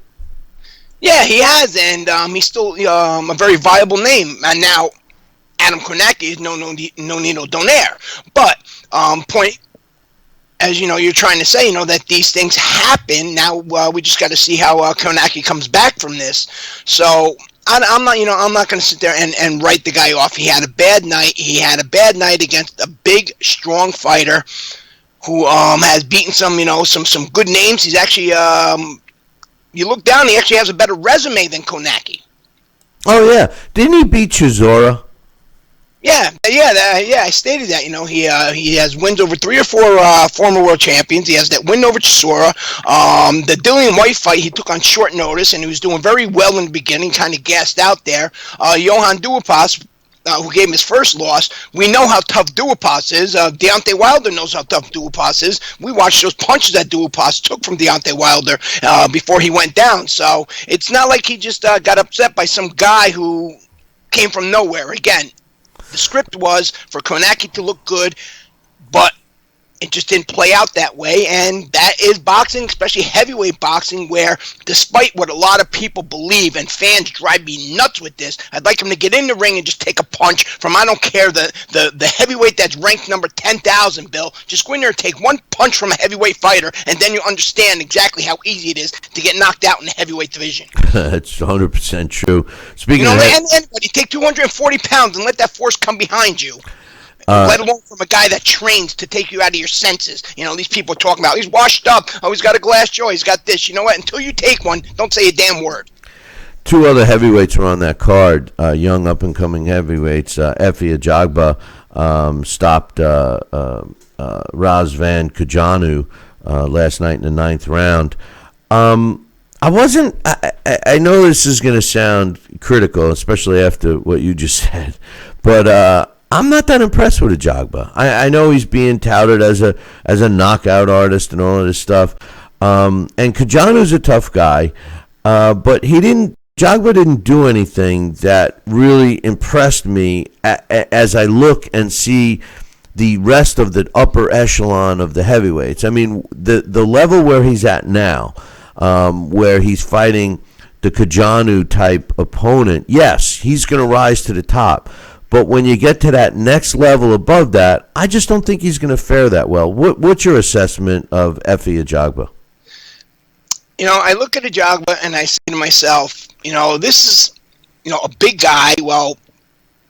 Speaker 4: Yeah, he has. And he's still a very viable name. And now, Adam Kownacki is Nonito Donaire. But point, as you're trying to say, that these things happen. Now we just got to see how Kownacki comes back from this. So I'm not going to sit there and write the guy off. He had a bad night. He had a bad night against a big, strong fighter who has beaten some good names. He's actually you look down, he actually has a better resume than Kownacki.
Speaker 2: Oh yeah, didn't he beat Chisora?
Speaker 4: Yeah, I stated that. He has wins over 3 or 4 former world champions. He has that win over Chisora. The Dillian White fight he took on short notice, and he was doing very well in the beginning, kind of gassed out there. Johan Duhaupas, who gave him his first loss, we know how tough Duhaupas is. Deontay Wilder knows how tough Duhaupas is. We watched those punches that Duhaupas took from Deontay Wilder before he went down. So it's not like he just got upset by some guy who came from nowhere. Again, the script was for Kownacki to look good, but it just didn't play out that way, and that is boxing, especially heavyweight boxing, where despite what a lot of people believe, and fans drive me nuts with this, I'd like him to get in the ring and just take a punch from, I don't care, the heavyweight that's ranked number 10,000, Bill. Just go in there and take one punch from a heavyweight fighter, and then you understand exactly how easy it is to get knocked out in the heavyweight division.
Speaker 2: That's 100% true. Speaking of
Speaker 4: anybody, take 240 pounds and let that force come behind you. Let alone from a guy that trains to take you out of your senses. These people are talking about, he's washed up, he's got a glass jaw, he's got this. You know what? Until you take one, don't say a damn word.
Speaker 2: 2 other heavyweights were on that card, young up-and-coming heavyweights. Efe Ajagba stopped Razvan Kajanu last night in the 9th round. I know this is going to sound critical, especially after what you just said, but I'm not that impressed with Ajagba. I know he's being touted as a knockout artist and all of this stuff. And Kajanu's a tough guy, but Ajagba didn't do anything that really impressed me as I look and see the rest of the upper echelon of the heavyweights. I mean, the level where he's at now, where he's fighting the Kajanu type opponent, yes, he's going to rise to the top. But when you get to that next level above that, I just don't think he's going to fare that well. What's your assessment of Efe Ajagba?
Speaker 4: I look at Ajagba and I say to myself, this is, a big guy. Well,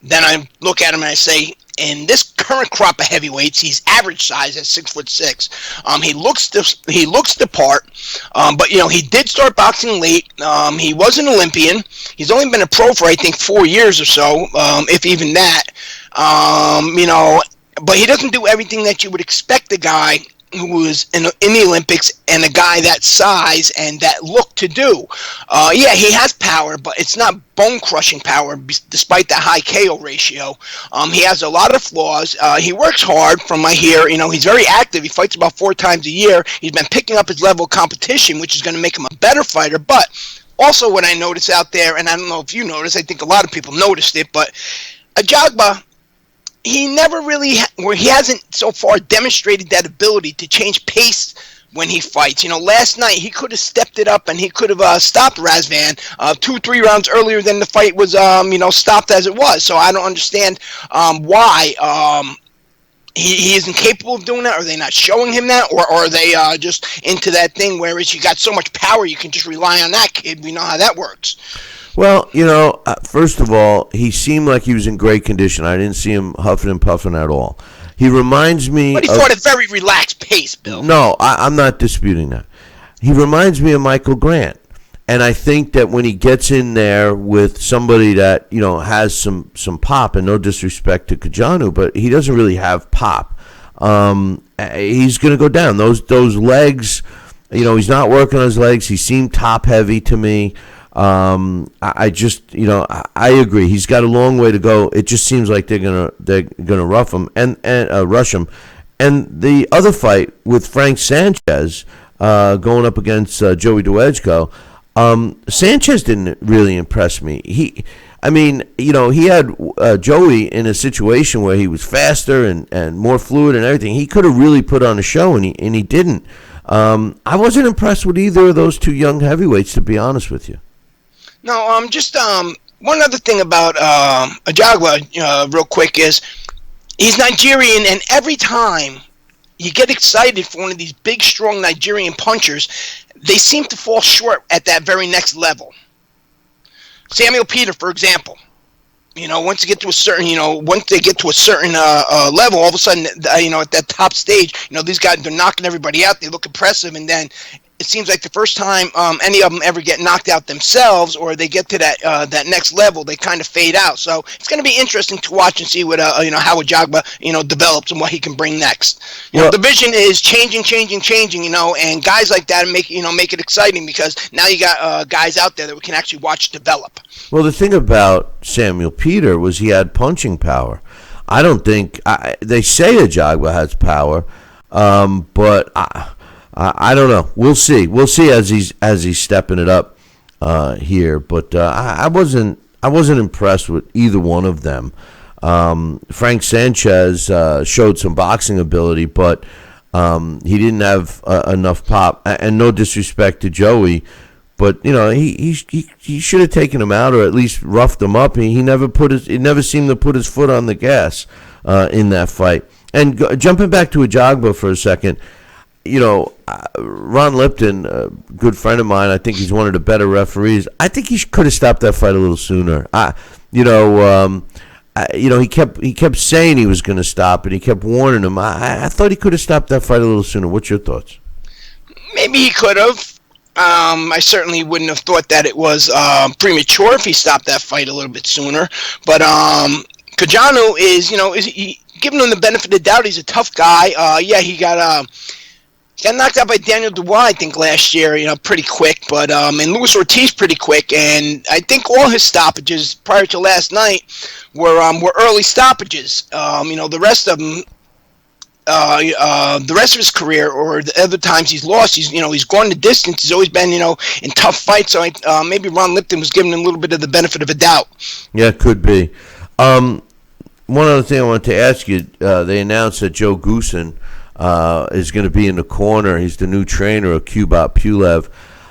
Speaker 4: then I look at him and I say, in this current crop of heavyweights, he's average size at 6'6". He looks the part, but he did start boxing late. He was an Olympian. He's only been a pro for I think 4 years or so, if even that. But he doesn't do everything that you would expect a guy who was in the Olympics and a guy that size and that look to do. Yeah, he has power, but it's not bone-crushing power despite that high KO ratio. He has a lot of flaws. He works hard from I hear. He's very active. He fights about 4 times a year. He's been picking up his level of competition, which is going to make him a better fighter. But also what I notice out there, and I don't know if you noticed, I think a lot of people noticed it, but Ajagba, he never really, he hasn't so far demonstrated that ability to change pace when he fights. Last night he could have stepped it up and he could have stopped Razvan 2-3 rounds earlier than the fight was, stopped as it was. So I don't understand why he isn't capable of doing that. Are they not showing him that, or are they just into that thing where you got so much power you can just rely on that kid? We know how that works.
Speaker 2: Well, first of all, he seemed like he was in great condition. I didn't see him huffing and puffing at all. He reminds me
Speaker 4: But he fought at a very relaxed pace, Bill.
Speaker 2: No, I'm not disputing that. He reminds me of Michael Grant. And I think that when he gets in there with somebody that, has some pop, and no disrespect to Kajanu, but he doesn't really have pop, he's going to go down. Those legs, he's not working on his legs. He seemed top heavy to me. I just, I agree. He's got a long way to go. It just seems like they're gonna rough him and rush him. And the other fight with Frank Sanchez going up against Joey Dwejko, Sanchez didn't really impress me. He had Joey in a situation where he was faster and more fluid and everything. He could have really put on a show, and he didn't. I wasn't impressed with either of those two young heavyweights, to be honest with you.
Speaker 4: No, just one other thing about Ajagba, real quick, is he's Nigerian, and every time you get excited for one of these big, strong Nigerian punchers, they seem to fall short at that very next level. Samuel Peter, for example, once they get to a certain, level, all of a sudden, at that top stage, these guys, they're knocking everybody out. They look impressive, and then it seems like the first time any of them ever get knocked out themselves, or they get to that next level, they kind of fade out. So it's going to be interesting to watch and see what how Ajagba develops and what he can bring next. The division is changing, and guys like that make it exciting, because now you got guys out there that we can actually watch develop.
Speaker 2: Well, the thing about Samuel Peter was he had punching power. I don't think they say Ajagba has power, but I don't know. We'll see. We'll see as he's stepping it up here. But I wasn't impressed with either one of them. Frank Sanchez showed some boxing ability, but he didn't have enough pop. And no disrespect to Joey, but he should have taken him out, or at least roughed him up. He never seemed to put his foot on the gas in that fight. And jumping back to Ajagba for a second. Ron Lipton, a good friend of mine, I think he's one of the better referees. I think he could have stopped that fight a little sooner. He kept saying he was going to stop it. He kept warning him. I thought he could have stopped that fight a little sooner. What's your thoughts?
Speaker 4: Maybe he could have. I certainly wouldn't have thought that it was premature if he stopped that fight a little bit sooner. But Kajanu is giving him the benefit of the doubt. He's a tough guy. He got knocked out by Daniel Dubois, I think, last year, pretty quick. But and Luis Ortiz pretty quick. And I think all his stoppages prior to last night were early stoppages. The rest of them, the rest of his career, or the other times he's lost, he's gone the distance. He's always been, in tough fights. So maybe Ron Lipton was giving him a little bit of the benefit of a doubt.
Speaker 2: Yeah, it could be. One other thing I wanted to ask you, they announced that Joe Goosen is going to be in the corner. He's the new trainer of Kubrat Pulev.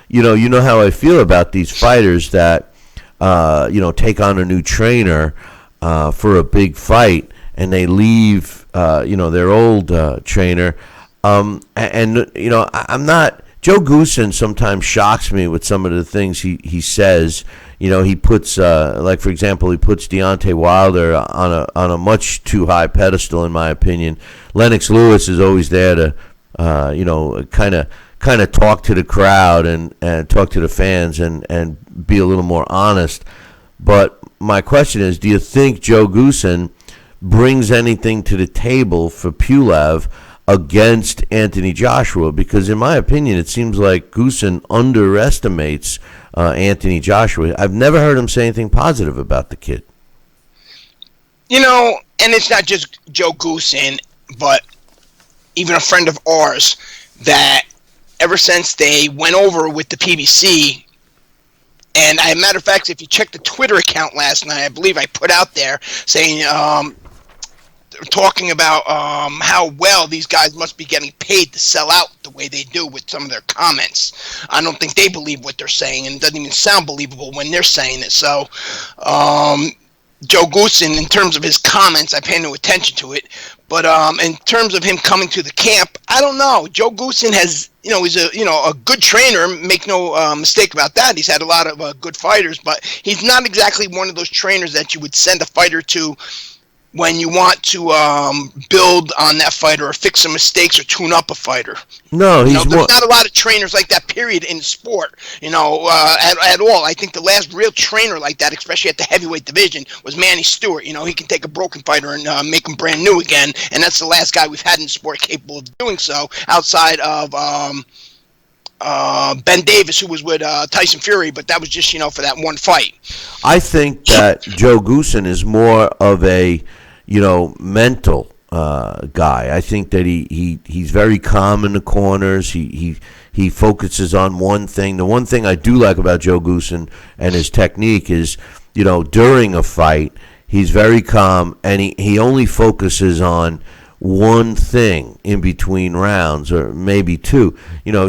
Speaker 2: You know how I feel about these fighters that take on a new trainer for a big fight, and they leave their old trainer. I'm not. Joe Goosen sometimes shocks me with some of the things he says. He puts, for example, he puts Deontay Wilder on a much too high pedestal, in my opinion. Lennox Lewis is always there to, kind of talk to the crowd and talk to the fans and be a little more honest. But my question is, do you think Joe Goosen brings anything to the table for Pulev against Anthony Joshua? Because in my opinion, it seems like Goosen underestimates Anthony Joshua. I've never heard him say anything positive about the kid.
Speaker 4: And it's not just Joe Goosen, but even a friend of ours that ever since they went over with the PBC, and as a matter of fact, if you check the Twitter account last night, I believe I put out there saying, talking about how well these guys must be getting paid to sell out the way they do with some of their comments. I don't think they believe what they're saying, and it doesn't even sound believable when they're saying it. So Joe Goosen, in terms of his comments, I pay no attention to it. But in terms of him coming to the camp, I don't know. Joe Goosen has, he's a good trainer. Make no mistake about that. He's had a lot of good fighters, but he's not exactly one of those trainers that you would send a fighter to when you want to build on that fighter or fix some mistakes or tune up a fighter.
Speaker 2: No, there's
Speaker 4: not a lot of trainers like that, period, in sport, at all. I think the last real trainer like that, especially at the heavyweight division, was Manny Stewart. He can take a broken fighter and make him brand new again, and that's the last guy we've had in sport capable of doing so, outside of Ben Davis, who was with Tyson Fury, but that was just, for that one fight.
Speaker 2: I think that Joe Goosen is more of a, mental guy. I think that he's very calm in the corners. He focuses on one thing. The one thing I do like about Joe Goosen and his technique is, during a fight, he's very calm, and he only focuses on one thing in between rounds, or maybe two.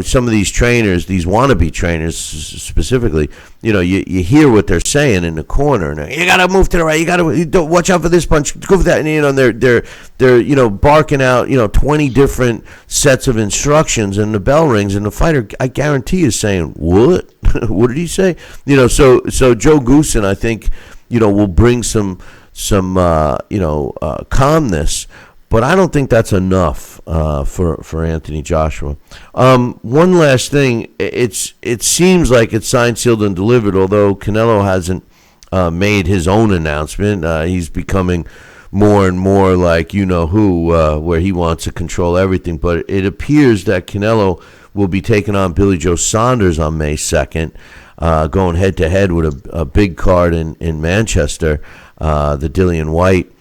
Speaker 2: Some of these trainers, these wannabe trainers specifically, you hear what they're saying in the corner. And you got to move to the right. You got to watch out for this punch. Go for that. And they're barking out 20 different sets of instructions, and the bell rings, and the fighter, I guarantee, is saying, "What? What did he say?" So Joe Goosen, I think, will bring some calmness. But I don't think that's enough for Anthony Joshua. One last thing, it seems like it's signed, sealed, and delivered. Although Canelo hasn't made his own announcement, he's becoming more and more like who, where he wants to control everything. But it appears that Canelo will be taking on Billy Joe Saunders on May 2nd, going head to head with a big card in Manchester, the Dillian White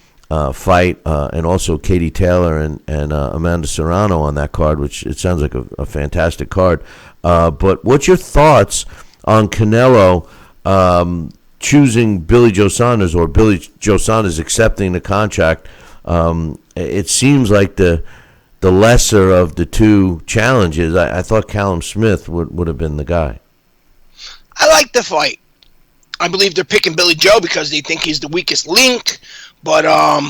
Speaker 2: fight, and also Katie Taylor and Amanda Serrano on that card, which it sounds like a fantastic card. But what's your thoughts on Canelo choosing Billy Joe Saunders, or Billy Joe Saunders accepting the contract? It seems like the lesser of the two challenges. I thought Callum Smith would have been the guy.
Speaker 4: I like the fight. I believe they're picking Billy Joe because they think he's the weakest link. But I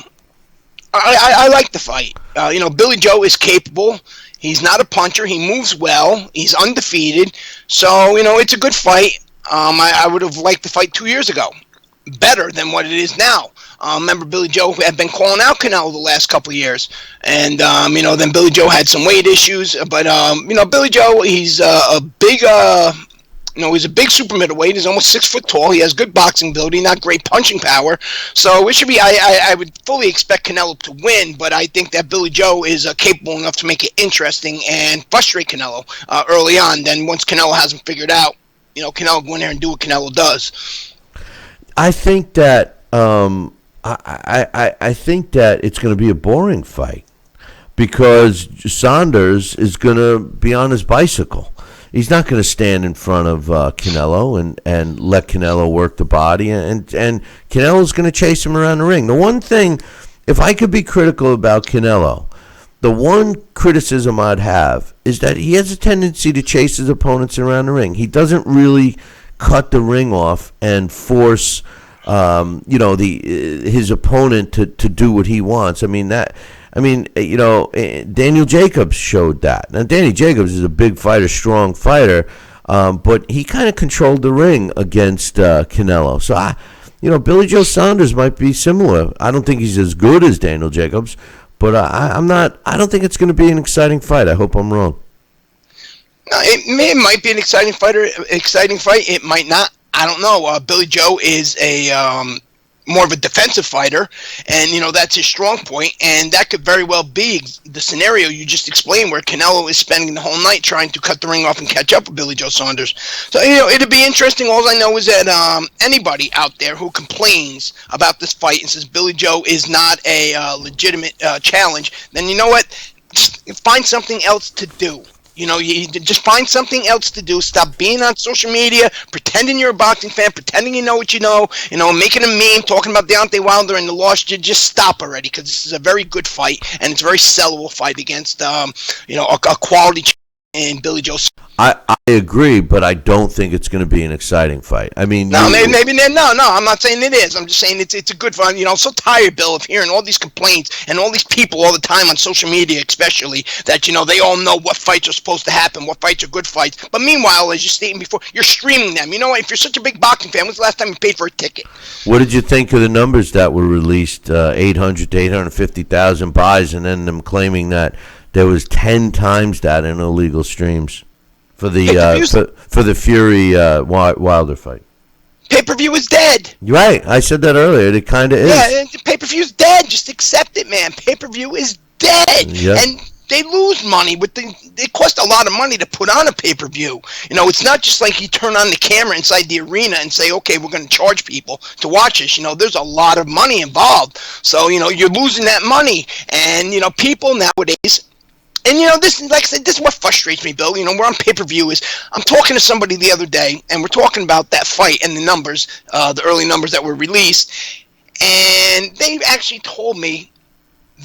Speaker 4: like the fight. Billy Joe is capable. He's not a puncher. He moves well. He's undefeated. So, it's a good fight. I would have liked the fight 2 years ago. Better than what it is now. Remember, Billy Joe had been calling out Canelo the last couple of years. And, then Billy Joe had some weight issues. But, Billy Joe, he's a big... he's a big super middleweight. He's almost 6 foot tall. He has good boxing ability, not great punching power. So it should be. I would fully expect Canelo to win, but I think that Billy Joe is capable enough to make it interesting and frustrate Canelo early on. Then once Canelo hasn't figured out, Canelo go in there and do what Canelo does.
Speaker 2: I think that I think that it's going to be a boring fight because Saunders is going to be on his bicycle. He's not going to stand in front of Canelo and let Canelo work the body, and Canelo's going to chase him around the ring. The one thing, if I could be critical about Canelo, the one criticism I'd have is that he has a tendency to chase his opponents around the ring. He doesn't really cut the ring off and force his opponent to do what he wants. Daniel Jacobs showed that. Now, Danny Jacobs is a big fighter, strong fighter, but he kind of controlled the ring against Canelo. So, Billy Joe Saunders might be similar. I don't think he's as good as Daniel Jacobs, but I don't think it's going to be an exciting fight. I hope I'm wrong.
Speaker 4: No, it might be an exciting fight. It might not. I don't know. Billy Joe is a more of a defensive fighter, and that's his strong point, and that could very well be the scenario you just explained, where Canelo is spending the whole night trying to cut the ring off and catch up with Billy Joe Saunders. So it'd be interesting. All I know is that anybody out there who complains about this fight and says Billy Joe is not a legitimate challenge, then you know what? Just find something else to do. You just find something else to do. Stop being on social media, pretending you're a boxing fan, pretending you know what you know, making a meme, talking about Deontay Wilder and the loss. Just stop already, because this is a very good fight, and it's a very sellable fight against, a quality in Billy Joe.
Speaker 2: I agree, but I don't think it's going to be an exciting fight. Maybe no. I'm not saying it is. I'm just saying it's a good fight. I'm so tired, Bill, of hearing all these complaints and all these people all the time on social media, especially that they all know what fights are supposed to happen, what fights are good fights. But meanwhile, as you stated before, you're streaming them. If you're such a big boxing fan, when's the last time you paid for a ticket? What did you think of the numbers that were released? 800 to 850,000 buys, and then them claiming that there was 10 times that in illegal streams for the for the Fury Wilder fight.
Speaker 4: Pay-per-view is dead.
Speaker 2: Right, I said that earlier. It kind of is.
Speaker 4: Yeah, pay-per-view is dead. Just accept it, man. Pay-per-view is dead.
Speaker 2: Yep.
Speaker 4: And they lose money it costs a lot of money to put on a pay-per-view. It's not just like you turn on the camera inside the arena and say, okay, we're going to charge people to watch this. There's a lot of money involved. So, you're losing that money. And, people nowadays, and, this, like I said, this is what frustrates me, Bill. We're on pay-per-view. I'm talking to somebody the other day, and we're talking about that fight and the numbers, the early numbers that were released. And they actually told me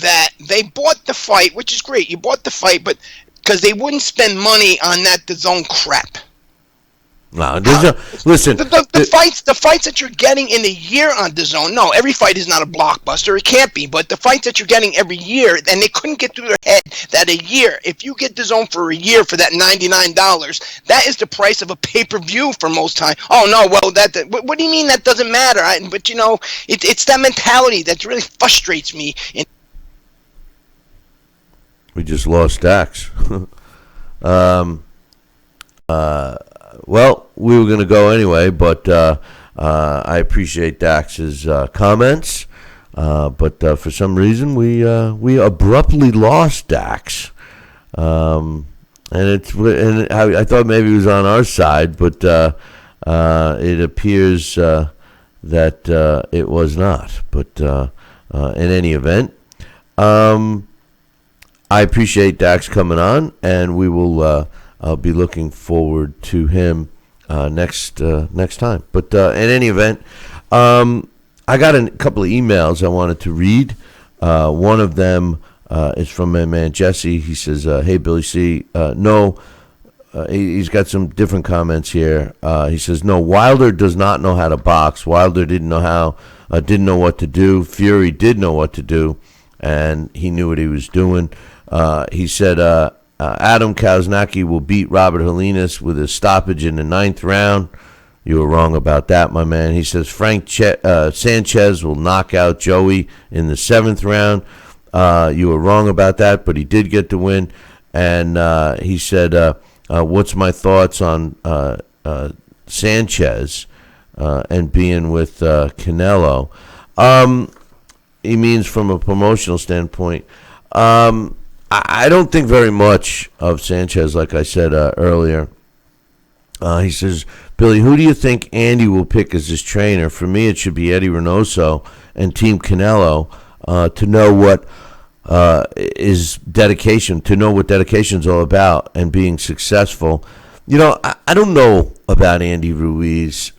Speaker 4: that they bought the fight, which is great. You bought the fight, but because they wouldn't spend money on that DAZN crap.
Speaker 2: No, listen.
Speaker 4: The fights that you're getting in a year on DAZN. No, every fight is not a blockbuster. It can't be. But the fights that you're getting every year, and they couldn't get through their head that a year. If you get DAZN for a year for that $99, that is the price of a pay-per-view for most time. Oh no, well what do you mean that doesn't matter? But it's that mentality that really frustrates me.
Speaker 2: We just lost Dax. Well, we were going to go anyway, but I appreciate Dax's comments. But for some reason, we abruptly lost Dax, and I thought maybe it was on our side, but it appears that it was not. But in any event, I appreciate Dax coming on, and we will. I'll be looking forward to him next time. But in any event, I got a couple of emails I wanted to read. One of them is from my man Jesse. He says, "Hey Billy C, no." He's got some different comments here. He says, "No, Wilder does not know how to box. Wilder didn't know what to do. Fury did know what to do, and he knew what he was doing." He said. Adam Kownacki will beat Robert Helenius with a stoppage in the 9th round. You were wrong about that, my man. He says Frank Sanchez will knock out Joey in the 7th round. You were wrong about that, but he did get the win. And he said, what's my thoughts on Sanchez and being with Canelo? He means from a promotional standpoint. I don't think very much of Sanchez, like I said earlier. He says, Billy, who do you think Andy will pick as his trainer? For me, it should be Eddie Reynoso and Team Canelo to know what is dedication, to know what dedication is all about and being successful. I don't know about Andy Ruiz.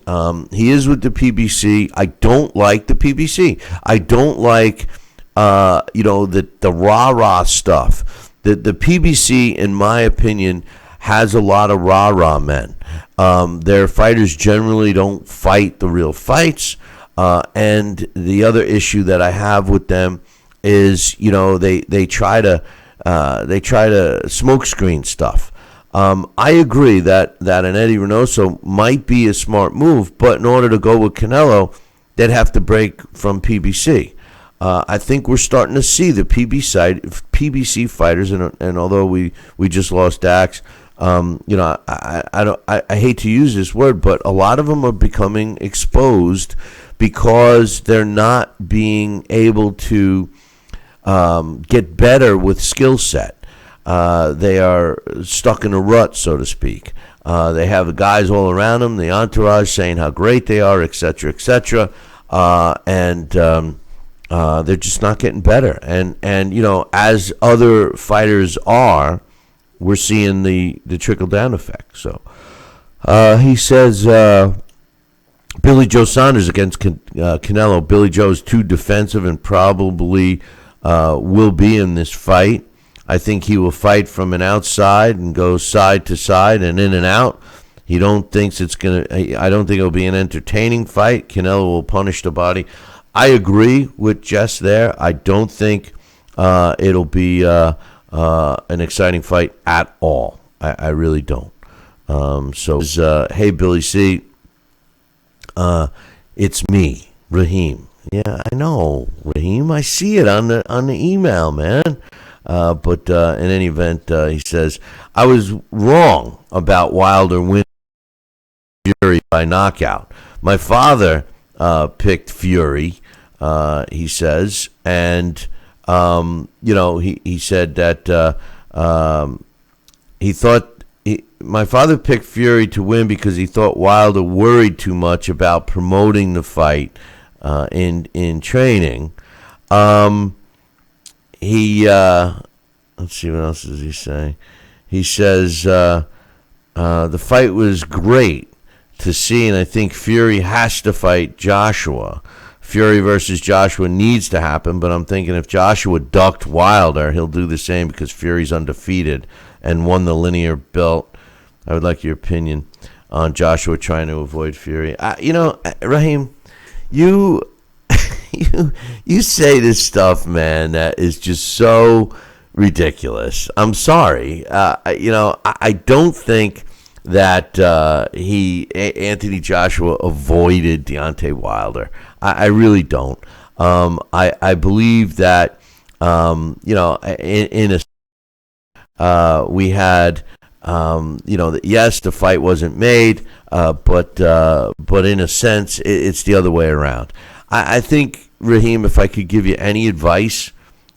Speaker 2: He is with the PBC. I don't like the PBC. I don't like... the rah-rah stuff. The PBC, in my opinion, has a lot of rah-rah men. Their fighters generally don't fight the real fights. And the other issue that I have with them is, they try to smokescreen stuff. I agree that an Eddie Reynoso might be a smart move, but in order to go with Canelo, they'd have to break from PBC. I think we're starting to see the PBC fighters, and although we just lost Dax, I hate to use this word, but a lot of them are becoming exposed because they're not being able to get better with skill set. They are stuck in a rut, so to speak. They have the guys all around them, the entourage saying how great they are, etc., etc., and they're just not getting better. And as other fighters are, we're seeing the trickle-down effect. So he says, Billy Joe Saunders against Canelo. Billy Joe's too defensive and probably will be in this fight. I think he will fight from an outside and go side to side and in and out. I don't think it'll be an entertaining fight. Canelo will punish the body. I agree with Jess there. I don't think it'll be an exciting fight at all. I really don't. Hey, Billy C, it's me, Raheem. Yeah, I know, Raheem. I see it on the email, man. But in any event, he says, I was wrong about Wilder winning Fury by knockout. My father picked Fury. He says, and he said that He thought my father picked Fury to win because he thought Wilder worried too much about promoting the fight in training. Let's see, what else does he say? He says the fight was great to see, and I think Fury has to fight Joshua. Fury versus Joshua needs to happen, but I'm thinking if Joshua ducked Wilder, he'll do the same because Fury's undefeated and won the linear belt. I would like your opinion on Joshua trying to avoid Fury. Raheem, you you say this stuff, man, that is just so ridiculous. I'm sorry. I don't think that Anthony Joshua avoided Deontay Wilder. I really don't. I believe that we had yes, the fight wasn't made, but in a sense, it's the other way around. I think, Raheem, if I could give you any advice,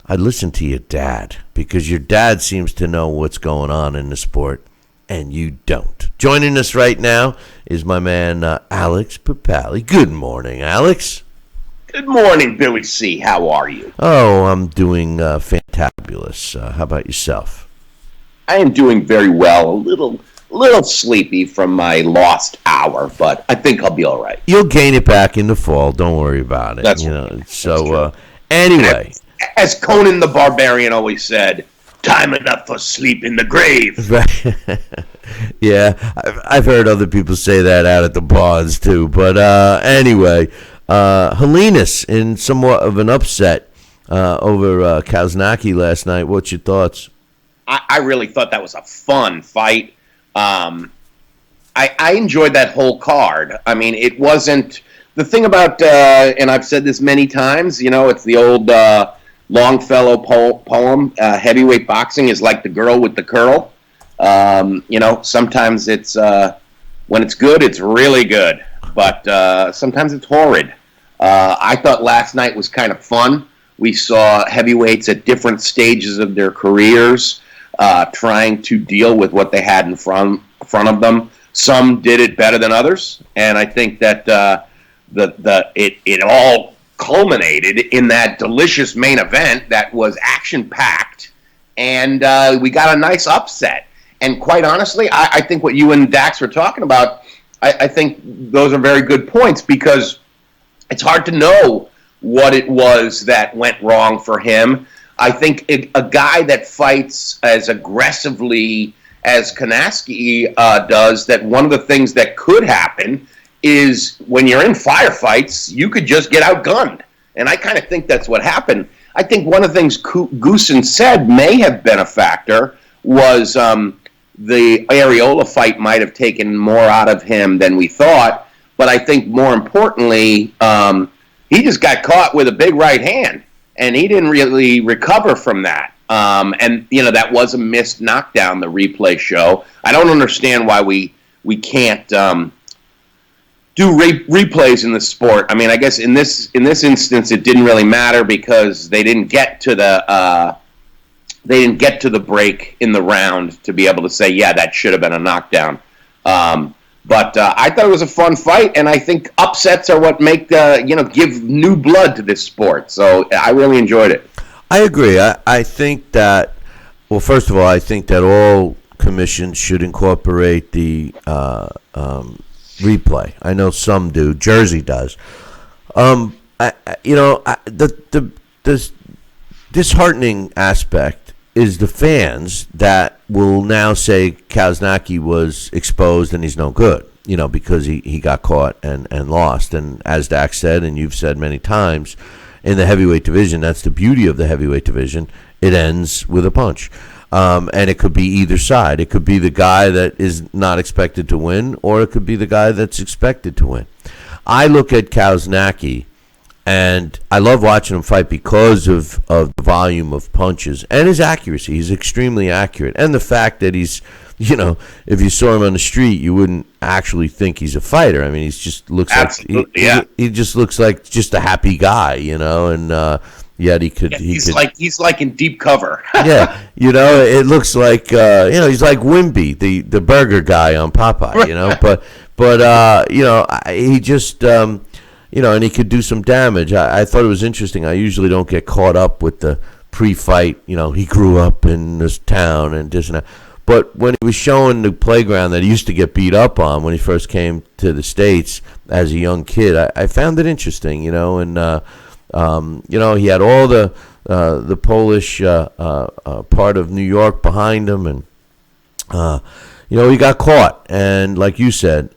Speaker 2: I'd listen to your dad, because your dad seems to know what's going on in the sport, and you don't. Joining us right now is my man, Alex Papali. Good morning, Alex.
Speaker 5: Good morning, Billy C. How are you?
Speaker 2: Oh, I'm doing fantabulous. How about yourself?
Speaker 5: I am doing very well. A little sleepy from my lost hour, but I think I'll be all right.
Speaker 2: You'll gain it back in the fall. Don't worry about it.
Speaker 5: That's right.
Speaker 2: So, anyway.
Speaker 5: As Conan the Barbarian always said, time enough for sleep in the grave.
Speaker 2: Right. Yeah, I've heard other people say that out at the bars too. But anyway, Helenius in somewhat of an upset over Kownacki last night. What's your thoughts?
Speaker 5: I really thought that was a fun fight. I enjoyed that whole card. I mean, it wasn't the thing about, and I've said this many times. It's the old Longfellow poem. Heavyweight boxing is like the girl with the curl. Sometimes it's when it's good, it's really good, but sometimes it's horrid. I thought last night was kind of fun. We saw heavyweights at different stages of their careers trying to deal with what they had in front of them. Some did it better than others, and I think that it all culminated in that delicious main event that was action-packed, and we got a nice upset. And quite honestly, I think what you and Dax were talking about, I think those are very good points, because it's hard to know what it was that went wrong for him. I think a guy that fights as aggressively as Kownacki does, that one of the things that could happen is when you're in firefights, you could just get outgunned. And I kind of think that's what happened. I think one of the things Goosen said may have been a factor was the Areola fight might have taken more out of him than we thought. But I think more importantly, he just got caught with a big right hand, and he didn't really recover from that. That was a missed knockdown, the replay show. I don't understand why we can't do replays in the sport. I mean, I guess in this instance it didn't really matter because they didn't get to the break in the round to be able to say, yeah, that should have been a knockdown. But I thought it was a fun fight, and I think upsets are what make give new blood to this sport. So I really enjoyed it.
Speaker 2: I agree. I think that, well, first of all, I think that all commissions should incorporate the replay. I know some do. Jersey does. The disheartening aspect is the fans that will now say Kownacki was exposed and he's no good, because he got caught and lost. And as Dax said, and you've said many times, in the heavyweight division, that's the beauty of the heavyweight division, it ends with a punch. And it could be either side. It could be the guy that is not expected to win, or it could be the guy that's expected to win. I look at Kownacki, and I love watching him fight because of the volume of punches and his accuracy. He's extremely accurate. And the fact that he's, if you saw him on the street, you wouldn't actually think he's a fighter. I mean, he just looks like he just looks like just a happy guy, and Yet he could.
Speaker 5: He's like in deep cover.
Speaker 2: Yeah, it looks like he's like Wimby, the burger guy on Popeye. But he just and he could do some damage. I thought it was interesting. I usually don't get caught up with the pre-fight. He grew up in this town and this and that. But when he was showing the playground that he used to get beat up on when he first came to the States as a young kid, I found it interesting. And he had all the Polish part of New York behind him, and he got caught. And like you said,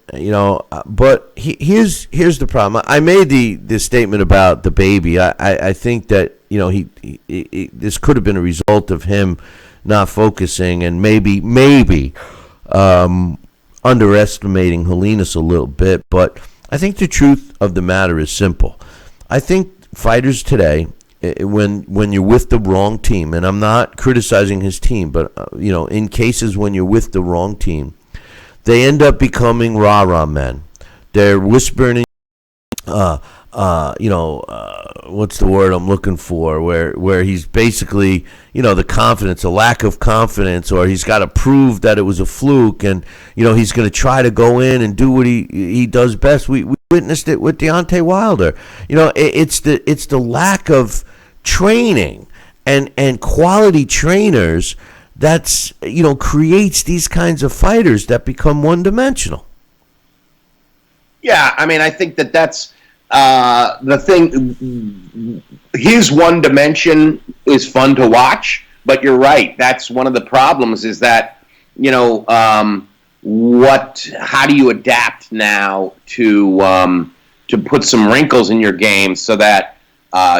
Speaker 2: but here's the problem. I made the statement about the baby. I think that he this could have been a result of him not focusing and maybe underestimating Helenius a little bit. But I think the truth of the matter is simple. I think fighters today, when you're with the wrong team, and I'm not criticizing his team, but in cases when you're with the wrong team, they end up becoming rah-rah men. They're whispering, what's the word I'm looking for? Where he's basically, the confidence, a lack of confidence, or he's got to prove that it was a fluke, and he's going to try to go in and do what he does best. We witnessed it with Deontay Wilder. It's the lack of training and quality trainers that's creates these kinds of fighters that become one-dimensional.
Speaker 5: Yeah, I mean, I think that's the thing. His one dimension is fun to watch, but you're right. That's one of the problems is that, how do you adapt now to put some wrinkles in your game so that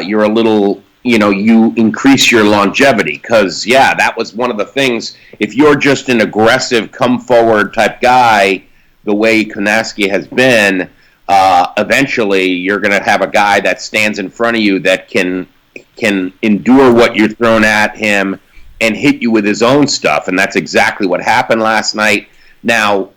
Speaker 5: you're a little, you increase your longevity? Because, that was one of the things. If you're just an aggressive, come forward type guy, the way Kownacki has been, eventually you're going to have a guy that stands in front of you that can endure what you're throwing at him and hit you with his own stuff. And that's exactly what happened last night. Now,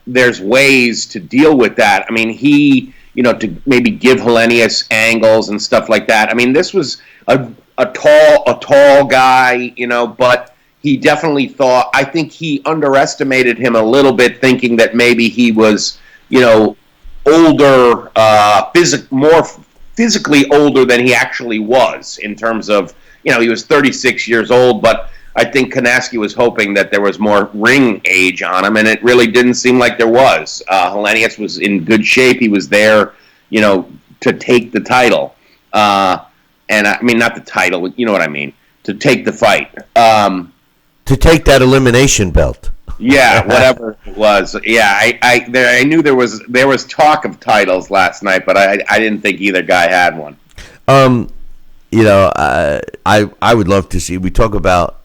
Speaker 5: there's ways to deal with that. I mean, he, to maybe give Helenius angles and stuff like that. I mean, this was a tall guy, but he definitely thought, I think he underestimated him a little bit, thinking that maybe he was, older, more physically older than he actually was in terms of, he was 36 years old, but I think Kownacki was hoping that there was more ring age on him, and it really didn't seem like there was. Helenius was in good shape. He was there, to take the title. And I mean, not the title, you know what I mean, to take the fight.
Speaker 2: To take that elimination belt.
Speaker 5: Yeah, whatever it was. Yeah, I knew there was talk of titles last night, but I didn't think either guy had one.
Speaker 2: I would love to see. We talk about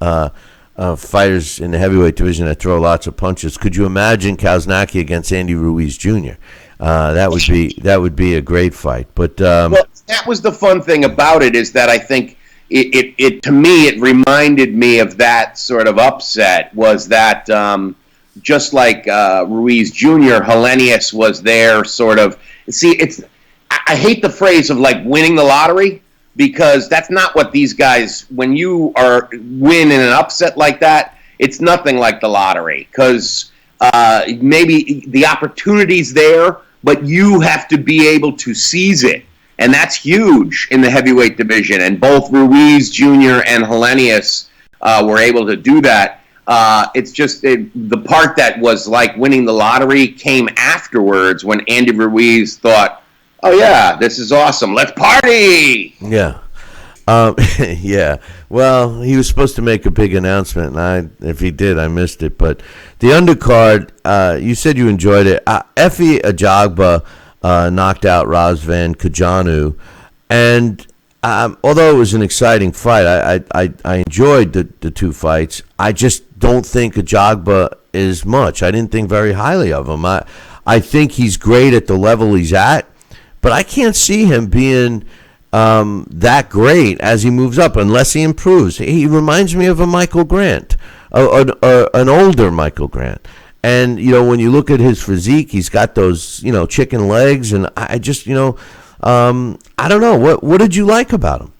Speaker 2: fighters in the heavyweight division that throw lots of punches. Could you imagine Kownacki against Andy Ruiz Jr.? That would be a great fight. But
Speaker 5: well, that was the fun thing about it, is that I think it to me it reminded me of that sort of upset. Was that just like Ruiz Jr., Helenius was there sort of. See, I hate the phrase of like winning the lottery, because that's not what these guys, when you win in an upset like that, it's nothing like the lottery, because maybe the opportunity's there, but you have to be able to seize it. And that's huge in the heavyweight division. And both Ruiz Jr. and Helenius were able to do that. It's just the part that was like winning the lottery came afterwards, when Andy Ruiz thought, oh, yeah, this is awesome. Let's party.
Speaker 2: Yeah. Yeah. Well, he was supposed to make a big announcement, and if he did, I missed it. But the undercard, you said you enjoyed it. Efe Ajagba knocked out Razvan Kajanu, and although it was an exciting fight, I enjoyed the two fights. I just don't think Ajagba is much. I didn't think very highly of him. I think he's great at the level he's at, but I can't see him being that great as he moves up unless he improves. He reminds me of a Michael Grant, an older Michael Grant. And, when you look at his physique, he's got those, chicken legs. And I just, I don't know. What did you like about him?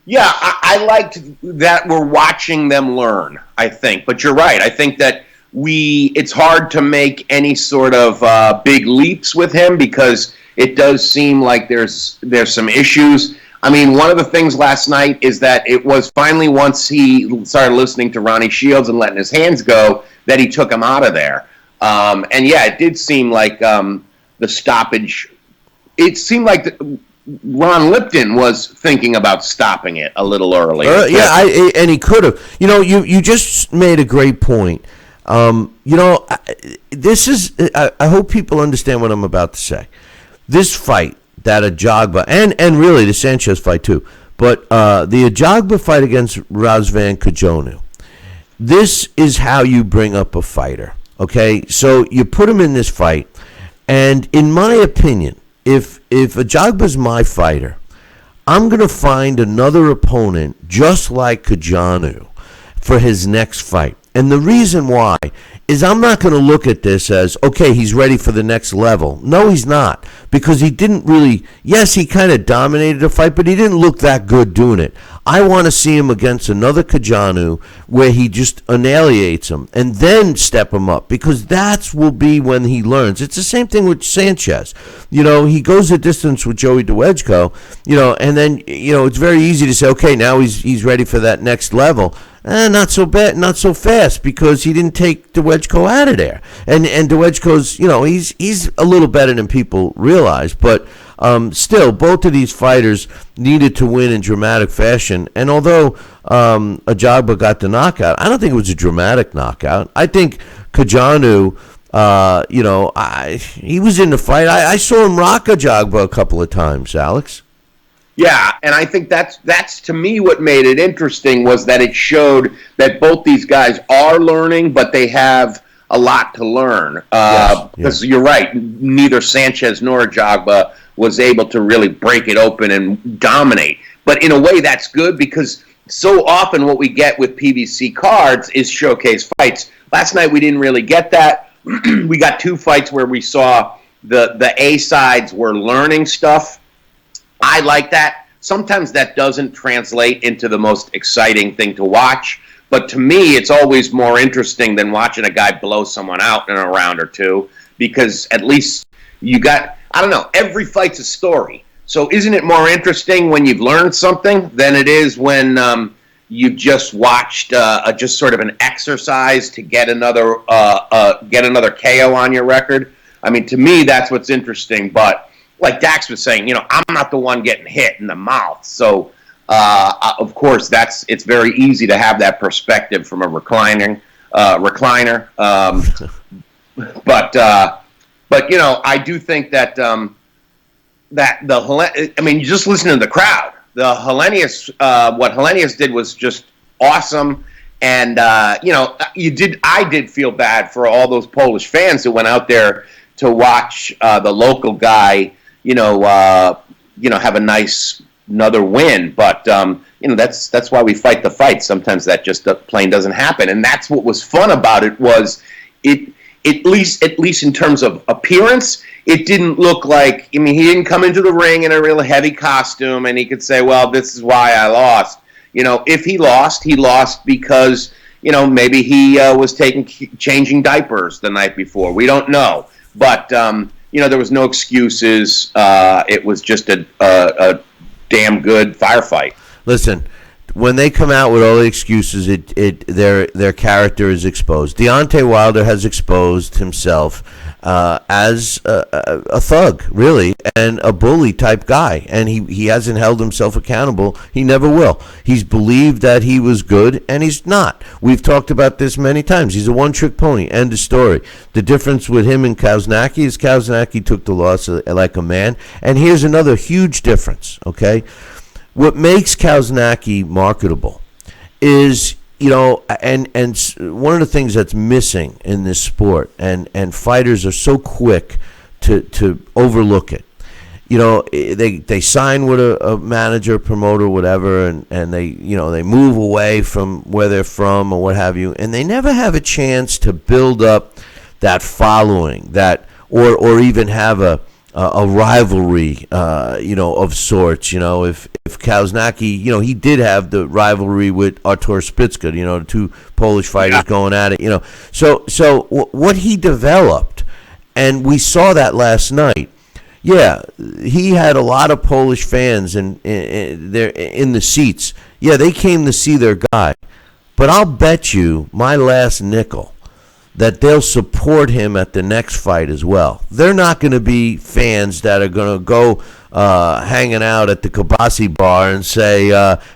Speaker 5: Yeah, I liked that we're watching them learn, I think. But you're right. I think that it's hard to make any sort of big leaps with him because it does seem like there's some issues. I mean, one of the things last night is that it was finally once he started listening to Ronnie Shields and letting his hands go that he took him out of there. And yeah, it did seem like the stoppage. It seemed like Ron Lipton was thinking about stopping it a little early.
Speaker 2: And he could have. You just made a great point. This is. I hope people understand what I'm about to say. This fight that Ajagba and really the Sanchez fight too, but the Ajagba fight against Razvan Kajonu. This is how you bring up a fighter. Okay, so you put him in this fight, and in my opinion, if Ajagba's my fighter, I'm going to find another opponent just like Kajanu for his next fight. And the reason why is I'm not going to look at this as, okay, he's ready for the next level. No, he's not. Because he didn't really, yes, he kind of dominated the fight, but he didn't look that good doing it. I want to see him against another Kajanu where he just annihilates him and then step him up, because that will be when he learns. It's the same thing with Sanchez. He goes the distance with Joey DeWedgeko, and then, it's very easy to say, okay, now he's ready for that next level. Not so bad, not so fast, because he didn't take DeWedgeko out of there. And DeWedgeko's, he's a little better than people realize, but still, both of these fighters needed to win in dramatic fashion. And although Ajagba got the knockout, I don't think it was a dramatic knockout. I think Kajanu, he was in the fight. I saw him rock Ajagba a couple of times, Alex.
Speaker 5: Yeah, and I think that's to me what made it interesting was that it showed that both these guys are learning, but they have a lot to learn. Because you're right, neither Sanchez nor Ajagba was able to really break it open and dominate. But in a way, that's good, because so often what we get with PBC cards is showcase fights. Last night we didn't really get that. We got two fights where we saw the A sides were learning stuff. I like that. Sometimes that doesn't translate into the most exciting thing to watch, but to me, it's always more interesting than watching a guy blow someone out in a round or two, because at least you got, I don't know, every fight's a story. So isn't it more interesting when you've learned something than it is when you've just watched just sort of an exercise to get another KO on your record? I mean, to me, that's what's interesting, but like Dax was saying, I'm not the one getting hit in the mouth. So, of course, it's very easy to have that perspective from a recliner. But I do think that you just listen to the crowd. The Helenius, what Helenius did was just awesome. And, I did feel bad for all those Polish fans who went out there to watch the local guy have another win, but that's why we fight the fight. Sometimes that just plain doesn't happen, and that's what was fun about it. Was it at least in terms of appearance, it didn't look like. I mean, he didn't come into the ring in a real heavy costume, and he could say, "Well, this is why I lost." If he lost because maybe he was changing diapers the night before. We don't know, but. There was no excuses. It was just a damn good firefight.
Speaker 2: Listen, when they come out with all the excuses, their character is exposed. Deontay Wilder has exposed himself as a thug, really, and a bully type guy, and he hasn't held himself accountable. He never will. He's believed that he was good, and he's not. We've talked about this many times. He's a one-trick pony. End of story. The difference with him and Kownacki is Kownacki took the loss like a man, and here's another huge difference, okay? What makes Kownacki marketable is, and one of the things that's missing in this sport, and fighters are so quick to overlook it. They sign with a manager, promoter, whatever, and they move away from where they're from or what have you, and they never have a chance to build up that following, or even have a a rivalry, of sorts. If Kownacki, he did have the rivalry with Artur Spitska, the two Polish fighters going at it, So what he developed, and we saw that last night. Yeah, he had a lot of Polish fans in the seats. Yeah, they came to see their guy. But I'll bet you my last nickel that they'll support him at the next fight as well. They're not going to be fans that are going to go hanging out at the Kabasi bar and say,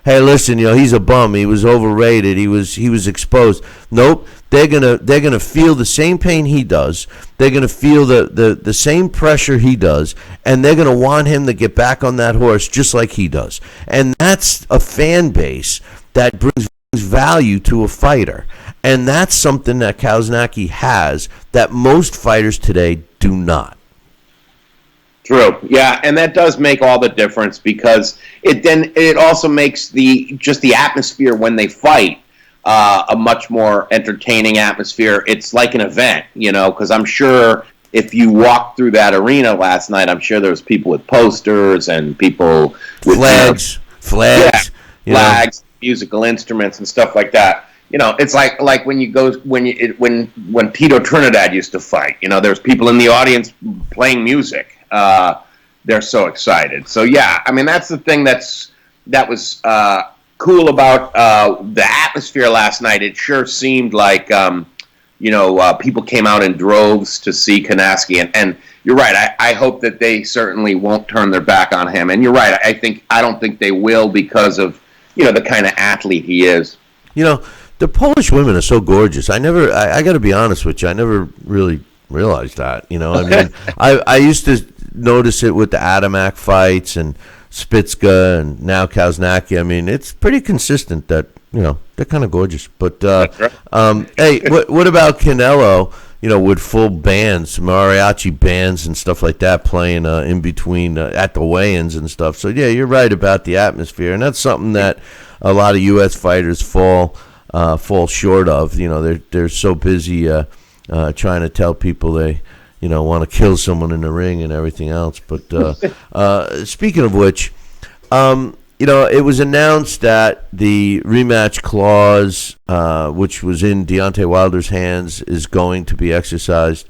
Speaker 2: "Hey, listen, he's a bum. He was overrated. He was exposed." Nope. They're gonna feel the same pain he does. They're gonna feel the same pressure he does, and they're gonna want him to get back on that horse just like he does. And that's a fan base that brings value to a fighter. And that's something that Kownacki has that most fighters today do not.
Speaker 5: True. Yeah, and that does make all the difference because it also makes the atmosphere when they fight a much more entertaining atmosphere. It's like an event, because I'm sure if you walked through that arena last night, I'm sure there was people with posters and people with
Speaker 2: flags,
Speaker 5: flags, musical instruments and stuff like that. It's like when Tito Trinidad used to fight. There's people in the audience playing music. They're so excited. So yeah, I mean that's the thing that was cool about the atmosphere last night. It sure seemed like people came out in droves to see Kownacki, and you're right. I hope that they certainly won't turn their back on him. And you're right. I don't think they will because of the kind of athlete he is.
Speaker 2: The Polish women are so gorgeous. I got to be honest with you. I never really realized that. I mean, I used to notice it with the Adamak fights and Spitska and now Kownacki. I mean, it's pretty consistent that they're kind of gorgeous. But hey, what about Canelo? With full bands, mariachi bands and stuff like that playing in between at the weigh-ins and stuff. So yeah, you're right about the atmosphere, and that's something that a lot of U.S. fighters fall short of. They're so busy trying to tell people they want to kill someone in the ring and everything else. But speaking of which, it was announced that the rematch clause, which was in Deontay Wilder's hands, is going to be exercised.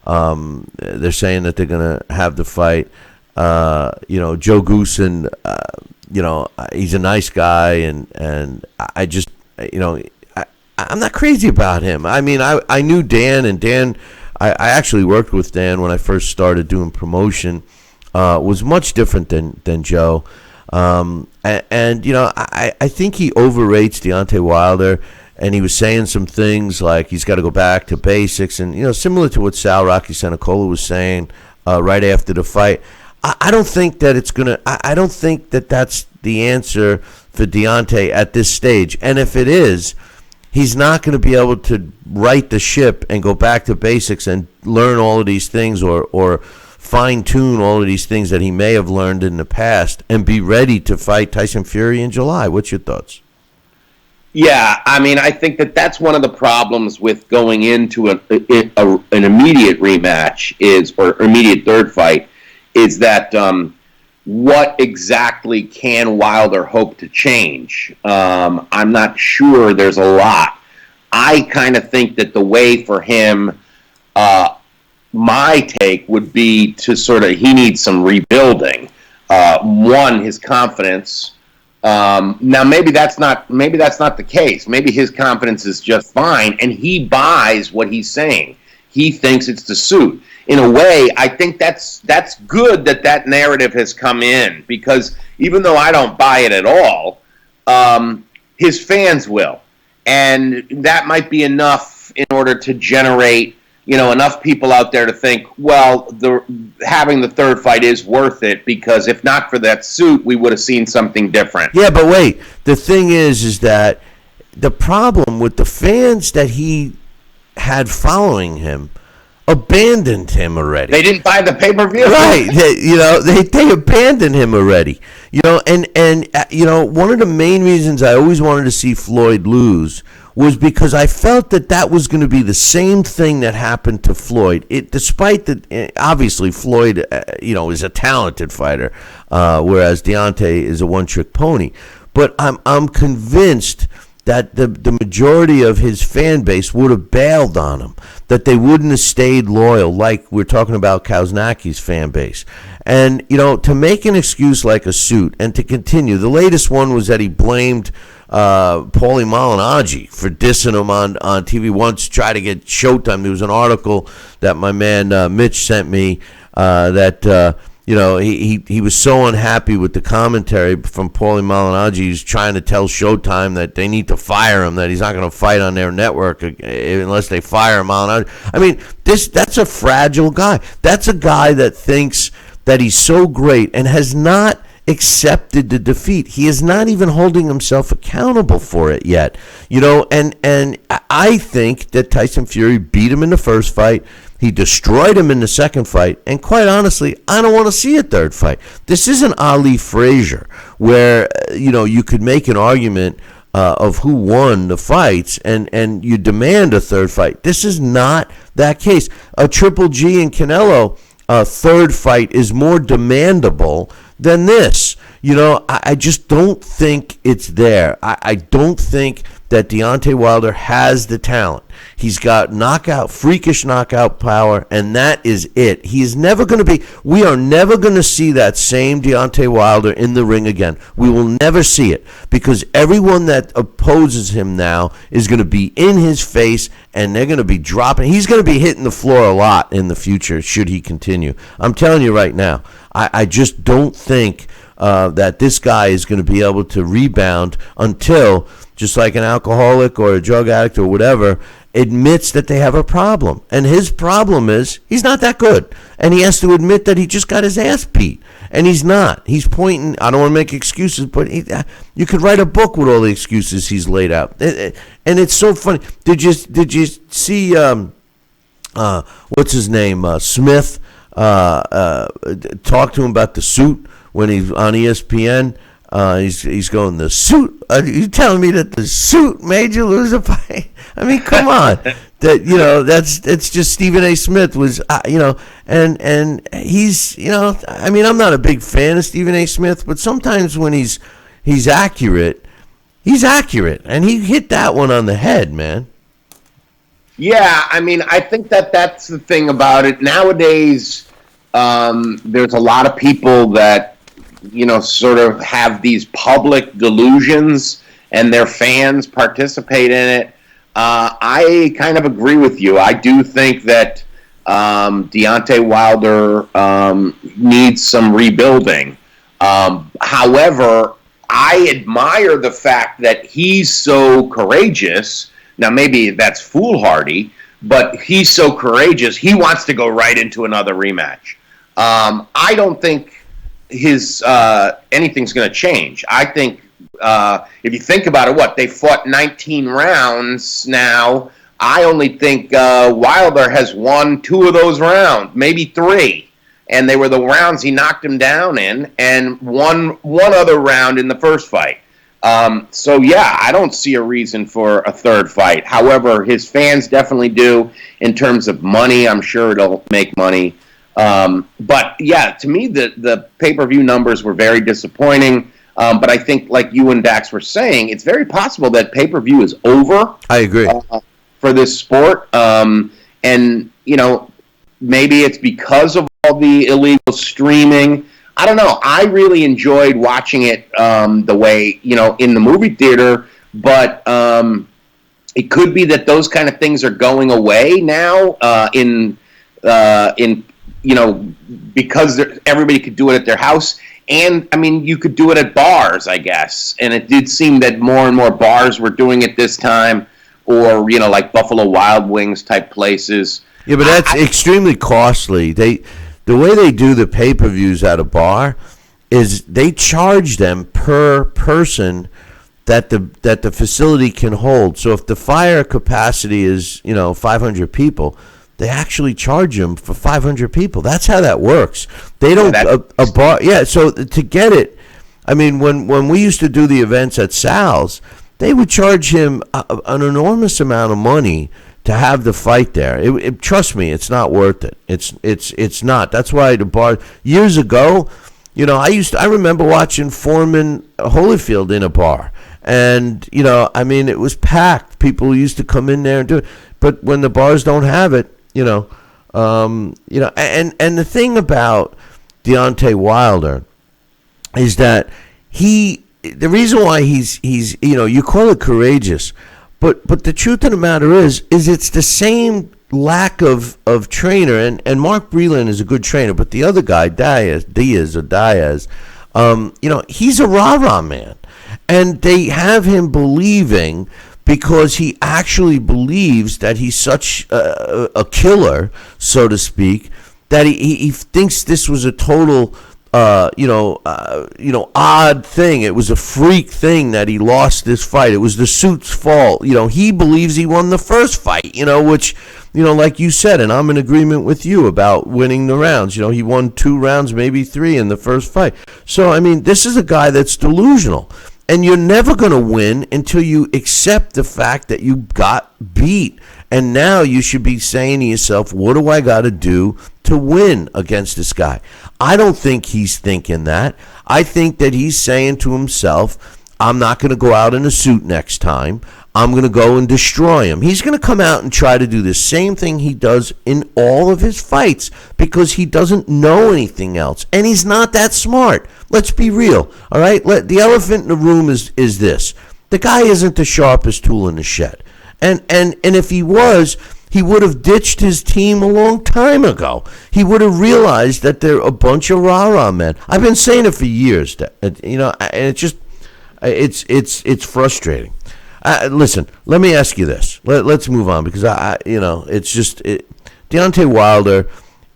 Speaker 2: They're saying that they're going to have the fight. Joe Goosen, he's a nice guy, and I just, I'm not crazy about him. I mean, I knew Dan, and Dan, I actually worked with Dan when I first started doing promotion. Was much different than Joe. I think he overrates Deontay Wilder, and he was saying some things like he's got to go back to basics, and similar to what Sal Rocky Senacola was saying right after the fight. I don't think that it's gonna. I don't think that that's the answer for Deontay at this stage, and if it is, he's not going to be able to right the ship and go back to basics and learn all of these things or fine-tune all of these things that he may have learned in the past and be ready to fight Tyson Fury in July. What's your thoughts?
Speaker 5: Yeah, I mean, I think that's one of the problems with going into an immediate rematch or immediate third fight is that what exactly can Wilder hope to change? I'm not sure there's a lot. I kind of think that the way for him, my take would be to he needs some rebuilding. One, his confidence. Now maybe that's not the case. Maybe his confidence is just fine, and he buys what he's saying. He thinks it's the suit. In a way, I think that's good that narrative has come in, because even though I don't buy it at all, his fans will, and that might be enough in order to generate enough people out there to think, well, having the third fight is worth it, because if not for that suit, we would have seen something different.
Speaker 2: Yeah, but wait. The thing is that the problem with the fans that he had following him abandoned him already.
Speaker 5: They didn't buy the pay-per-view.
Speaker 2: Right. They abandoned him already. And one of the main reasons I always wanted to see Floyd lose was because I felt that was going to be the same thing that happened to Floyd. Despite that, obviously Floyd, is a talented fighter, whereas Deontay is a one-trick pony. But I'm convinced that the majority of his fan base would have bailed on him, that they wouldn't have stayed loyal, like we're talking about Kownacki's fan base. And, to make an excuse like a suit and to continue, the latest one was that he blamed Paulie Malignaggi for dissing him on TV once, tried to get Showtime. There was an article that my man Mitch sent me that... he was so unhappy with the commentary from Paulie Malignaggi. He's trying to tell Showtime that they need to fire him, that he's not going to fight on their network unless they fire Malignaggi. I mean, that's a fragile guy. That's a guy that thinks that he's so great and has not accepted the defeat. He is not even holding himself accountable for it yet. And I think that Tyson Fury beat him in the first fight. He destroyed him in the second fight, and quite honestly, I don't want to see a third fight. This isn't Ali Frazier, where you could make an argument of who won the fights, and you demand a third fight. This is not that case. A Triple G and Canelo third fight is more demandable than this. I just don't think it's there. I don't think that Deontay Wilder has the talent. He's got freakish knockout power, and that is it. We are never going to see that same Deontay Wilder in the ring again. We will never see it, because everyone that opposes him now is going to be in his face, and they're going to be dropping. He's going to be hitting the floor a lot in the future, should he continue. I'm telling you right now, I just don't think that this guy is going to be able to rebound until, just like an alcoholic or a drug addict or whatever, admits that they have a problem. And his problem is he's not that good. And he has to admit that he just got his ass beat. And he's not. He's pointing. I don't want to make excuses, but you could write a book with all the excuses he's laid out. And it's so funny. Did you see what's his name? Smith talk to him about the suit when he's on ESPN. He's going, the suit. Are you telling me that the suit made you lose a fight? I mean, come on. It's just Stephen A. Smith was, and he's, I mean, I'm not a big fan of Stephen A. Smith, but sometimes when he's accurate, and he hit that one on the head, man.
Speaker 5: Yeah, I mean, I think that's the thing about it. Nowadays, there's a lot of people that, sort of have these public delusions, and their fans participate in it. I kind of agree with you. I do think that Deontay Wilder needs some rebuilding. However, I admire the fact that he's so courageous. Now, maybe that's foolhardy, but he's so courageous, he wants to go right into another rematch. I don't think anything's going to change. I think if you think about it, they fought 19 rounds now. I only think Wilder has won 2 of those rounds, maybe 3. And they were the rounds he knocked him down in, and one other round in the first fight. So, yeah, I don't see a reason for a third fight. However, his fans definitely do. In terms of money, I'm sure it'll make money. But, yeah, to me, the pay-per-view numbers were very disappointing. But I think, like you and Dax were saying, it's very possible that pay-per-view is over.
Speaker 2: I agree.
Speaker 5: For this sport. And, maybe it's because of all the illegal streaming. I don't know. I really enjoyed watching it the way, in the movie theater. But it could be that those kind of things are going away now because everybody could do it at their house. And, I mean, you could do it at bars, I guess. And it did seem that more and more bars were doing it this time, or, like Buffalo Wild Wings type places.
Speaker 2: Yeah, but that's extremely costly. The way they do the pay-per-views at a bar is they charge them per person that the facility can hold. So if the fire capacity is, 500 people, they actually charge them for 500 people. That's how that works. They don't a bar. Yeah. So to get it, I mean, when we used to do the events at Sal's, they would charge him an enormous amount of money to have the fight there. Trust me, it's not worth it. It's not. That's why the bar years ago, I remember watching Foreman Holyfield in a bar, and it was packed. People used to come in there and do it. But when the bars don't have it, and the thing about Deontay Wilder is that the reason why he's you call it courageous, but the truth of the matter is it's the same lack of trainer, and Mark Breland is a good trainer, but the other guy, Diaz, he's a rah-rah man, and they have him believing, because he actually believes that he's such a killer, so to speak, that he thinks this was a total odd thing. It was a freak thing that he lost this fight. It was the suit's fault. He believes he won the first fight, which, like you said, and I'm in agreement with you about winning the rounds. He won 2 rounds, maybe 3 in the first fight. So, this is a guy that's delusional. And you're never going to win until you accept the fact that you got beat. And now you should be saying to yourself, what do I got to do to win against this guy? I don't think he's thinking that. I think that he's saying to himself, I'm not going to go out in a suit next time. I'm going to go and destroy him. He's going to come out and try to do the same thing he does in all of his fights, because he doesn't know anything else. And he's not that smart. Let's be real. All right? The elephant in the room is this. The guy isn't the sharpest tool in the shed. And if he was, he would have ditched his team a long time ago. He would have realized that they're a bunch of rah-rah men. I've been saying it for years, and it's just, it's frustrating. Listen, let me ask you this. Let's move on, because Deontay Wilder.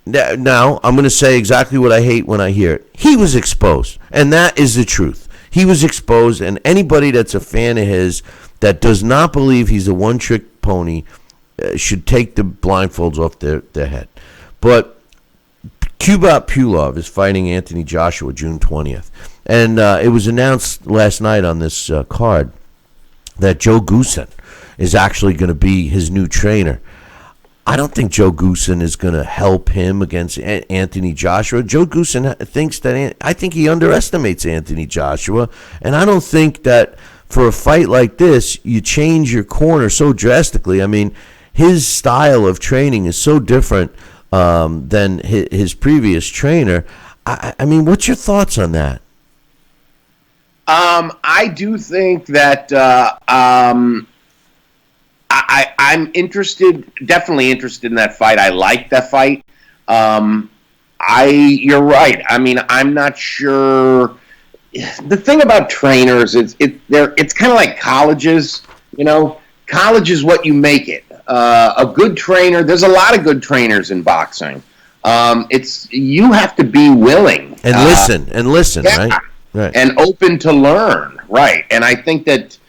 Speaker 2: Now I'm going to say exactly what I hate when I hear it. He was exposed, and that is the truth. He was exposed, and anybody that's a fan of his that does not believe he's a one-trick pony should take the blindfolds off their head. But Kubrat Pulev is fighting Anthony Joshua June 20th, and it was announced last night on this card that Joe Goosen is actually going to be his new trainer. I don't think Joe Goosen is going to help him against Anthony Joshua. Joe Goosen thinks I think he underestimates Anthony Joshua, and I don't think that for a fight like this, you change your corner so drastically. His style of training is so different than his previous trainer. What's your thoughts on that?
Speaker 5: I do think that I'm definitely interested in that fight. I like that fight. You're right. I'm not sure. The thing about trainers is it's kind of like colleges. College is what you make it. A good trainer. There's a lot of good trainers in boxing. You have to be willing
Speaker 2: and listen, yeah. Right,
Speaker 5: and open to learn, right? And I think that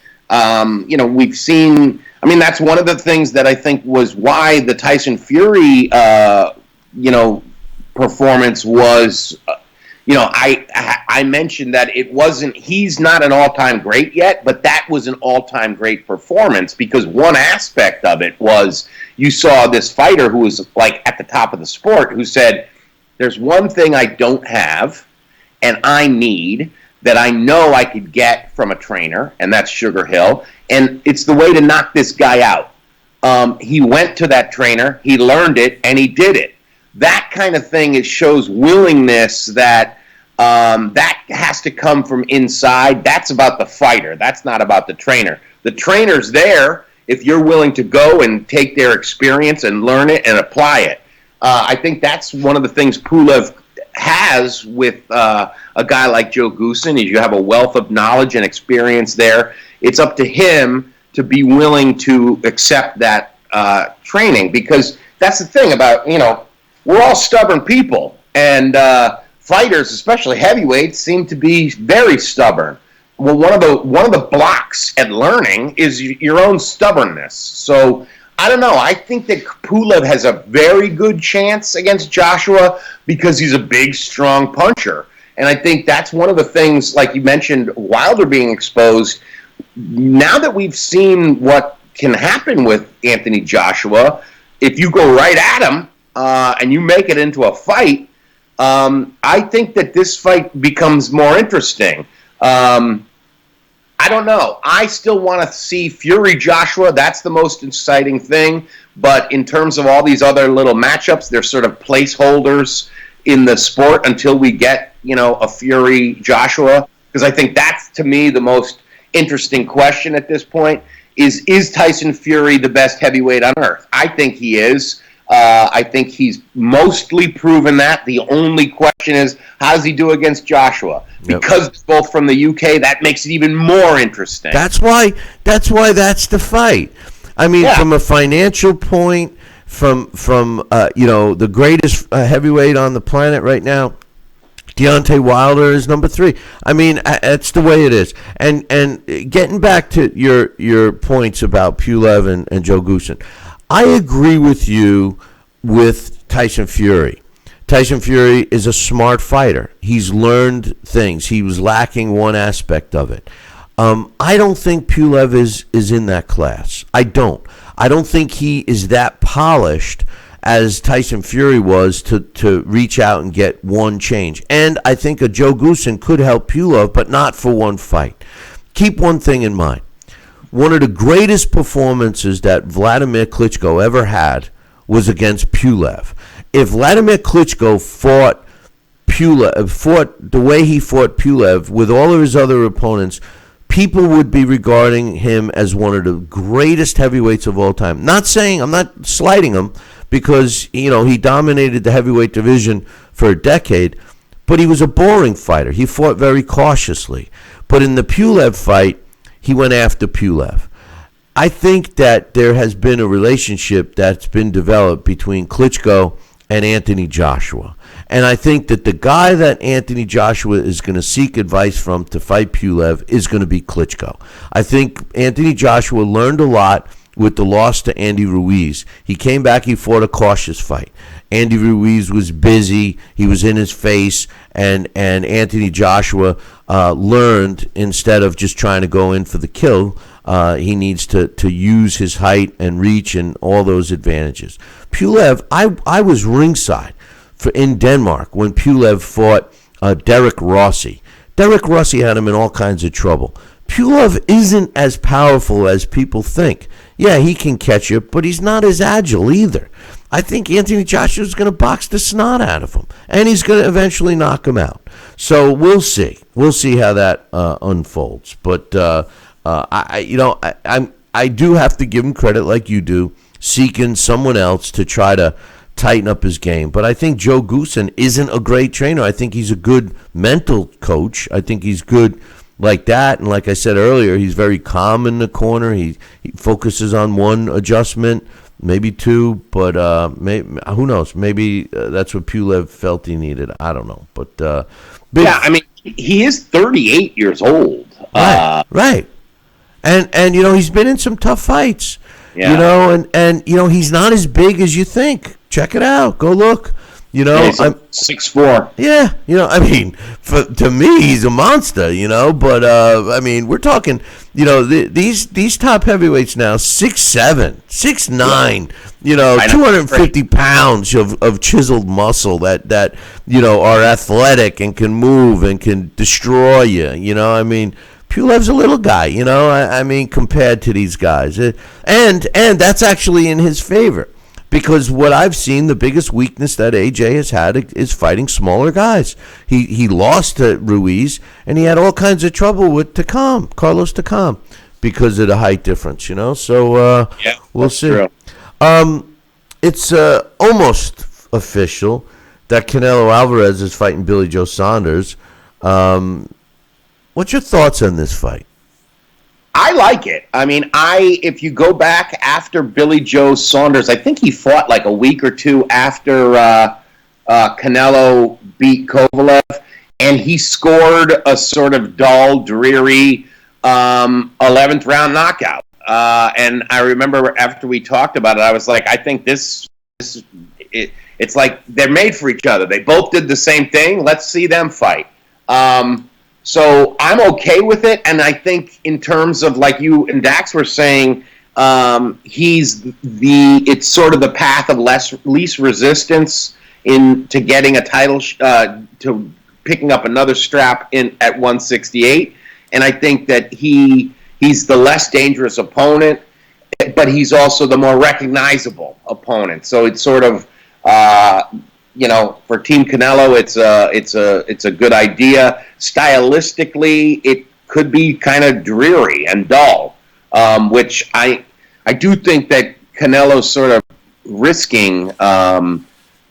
Speaker 5: we've seen. That's one of the things that I think was why the Tyson Fury, performance was. I mentioned that it wasn't. He's not an all-time great yet, but that was an all-time great performance, because one aspect of it was you saw this fighter who was like at the top of the sport who said, "There's one thing I don't have, and I need, that I know I could get from a trainer, and that's Sugar Hill, and it's the way to knock this guy out." He went to that trainer, he learned it, and he did it. That kind of thing, it shows willingness that that has to come from inside. That's about the fighter. That's not about the trainer. The trainer's there if you're willing to go and take their experience and learn it and apply it. I think that's one of the things Pulev has with a guy like Joe Goosen, is you have a wealth of knowledge and experience there. It's up to him to be willing to accept that training, because that's the thing about, we're all stubborn people, and fighters, especially heavyweights, seem to be very stubborn. Well, one of the blocks at learning is your own stubbornness. So I don't know. I think that Pulev has a very good chance against Joshua because he's a big, strong puncher. And I think that's one of the things, like you mentioned, Wilder being exposed. now that we've seen what can happen with Anthony Joshua, if you go right at him and you make it into a fight, I think that this fight becomes more interesting. I don't know. I still want to see Fury Joshua. That's the most exciting thing. But in terms of all these other little matchups, they're sort of placeholders in the sport until we get, a Fury Joshua. Because I think that's, to me, the most interesting question at this point is Tyson Fury the best heavyweight on earth? I think he is. I think he's mostly proven that. The only question is, how does he do against Joshua? Because both from the UK, that makes it even more interesting.
Speaker 2: That's why that's the fight. I mean, from a financial point, from the greatest heavyweight on the planet right now, Deontay Wilder is number 3. I mean, that's the way it is. And getting back to your points about Pulev and Joe Goosen, I agree with you with Tyson Fury. Tyson Fury is a smart fighter. He's learned things. He was lacking one aspect of it. I don't think Pulev is in that class. I don't think he is that polished as Tyson Fury was to reach out and get one change. And I think a Joe Goosen could help Pulev, but not for one fight. Keep one thing in mind. One of the greatest performances that Vladimir Klitschko ever had was against Pulev. If Vladimir Klitschko fought the way he fought Pulev with all of his other opponents, people would be regarding him as one of the greatest heavyweights of all time. I'm not slighting him, because he dominated the heavyweight division for a decade, but he was a boring fighter. He fought very cautiously. But in the Pulev fight, he went after Pulev. I think that there has been a relationship that's been developed between Klitschko and Anthony Joshua. And I think that the guy that Anthony Joshua is going to seek advice from to fight Pulev is going to be Klitschko. I think Anthony Joshua learned a lot with the loss to Andy Ruiz. He came back, he fought a cautious fight. Andy Ruiz was busy, he was in his face, and Anthony Joshua learned, instead of just trying to go in for the kill, he needs to use his height and reach and all those advantages. Pulev, I was ringside in Denmark when Pulev fought Derek Rossi. Derek Rossi had him in all kinds of trouble. Pulev isn't as powerful as people think. Yeah, he can catch you, but he's not as agile either. I think Anthony Joshua is going to box the snot out of him, and he's going to eventually knock him out. So we'll see. We'll see how that unfolds. But I do have to give him credit, like you do, seeking someone else to try to tighten up his game. But I think Joe Goosen isn't a great trainer. I think he's a good mental coach. I think he's good like that. And like I said earlier, he's very calm in the corner. He focuses on one adjustment, maybe two, but who knows? Maybe that's what Pulev felt he needed. I don't know. But
Speaker 5: he is 38 years old.
Speaker 2: Right. And he's been in some tough fights. Yeah. And he's not as big as you think. Check it out. Go look.
Speaker 5: He's 6'4".
Speaker 2: Yeah, to me, he's a monster. But we're talking. These top heavyweights now, 6'7", 6'9". 250 pounds of chiseled muscle that are athletic and can move and can destroy you. Pulev's a little guy. Compared to these guys, and that's actually in his favor. Because what I've seen, the biggest weakness that AJ has had is fighting smaller guys. He lost to Ruiz, and he had all kinds of trouble with Carlos Takam, because of the height difference, So we'll see.
Speaker 5: True.
Speaker 2: It's almost official that Canelo Alvarez is fighting Billy Joe Saunders. What's your thoughts on this fight?
Speaker 5: I like it. If you go back after Billy Joe Saunders, I think he fought like a week or two after Canelo beat Kovalev, and he scored a sort of dull, dreary 11th round knockout. And I remember after we talked about it, I was like, I think it's like they're made for each other. They both did the same thing. Let's see them fight. So I'm okay with it, and I think in terms of like you and Dax were saying, it's sort of the path of least resistance to getting a title to picking up another strap in at 168, and I think that he's the less dangerous opponent, but he's also the more recognizable opponent. So it's sort of for Team Canelo, it's a good idea. Stylistically, it could be kind of dreary and dull, which I do think that Canelo's sort of risking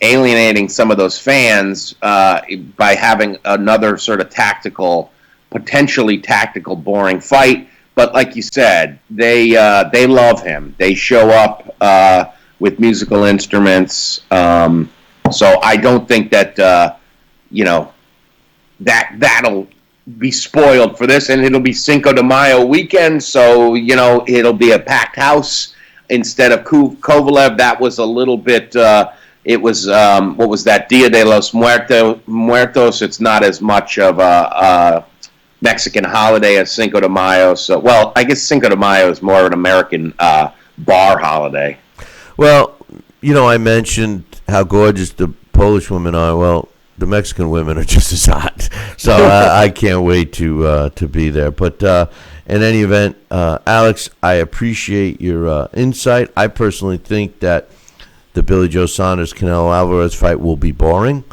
Speaker 5: alienating some of those fans by having another sort of potentially tactical, boring fight. But like you said, they love him. They show up with musical instruments. So I don't think that that'll be spoiled for this, and it'll be Cinco de Mayo weekend. So it'll be a packed house instead of Kovalev. That was a little bit. It was what was that? Dia de los Muertos. It's not as much of a Mexican holiday as Cinco de Mayo. So, well, I guess Cinco de Mayo is more of an American bar holiday.
Speaker 2: Well, I mentioned how gorgeous the Polish women are. Well, the Mexican women are just as hot. So I can't wait to be there. But in any event, Alex, I appreciate your insight. I personally think that the Billy Joe Saunders-Canelo Alvarez fight will be boring.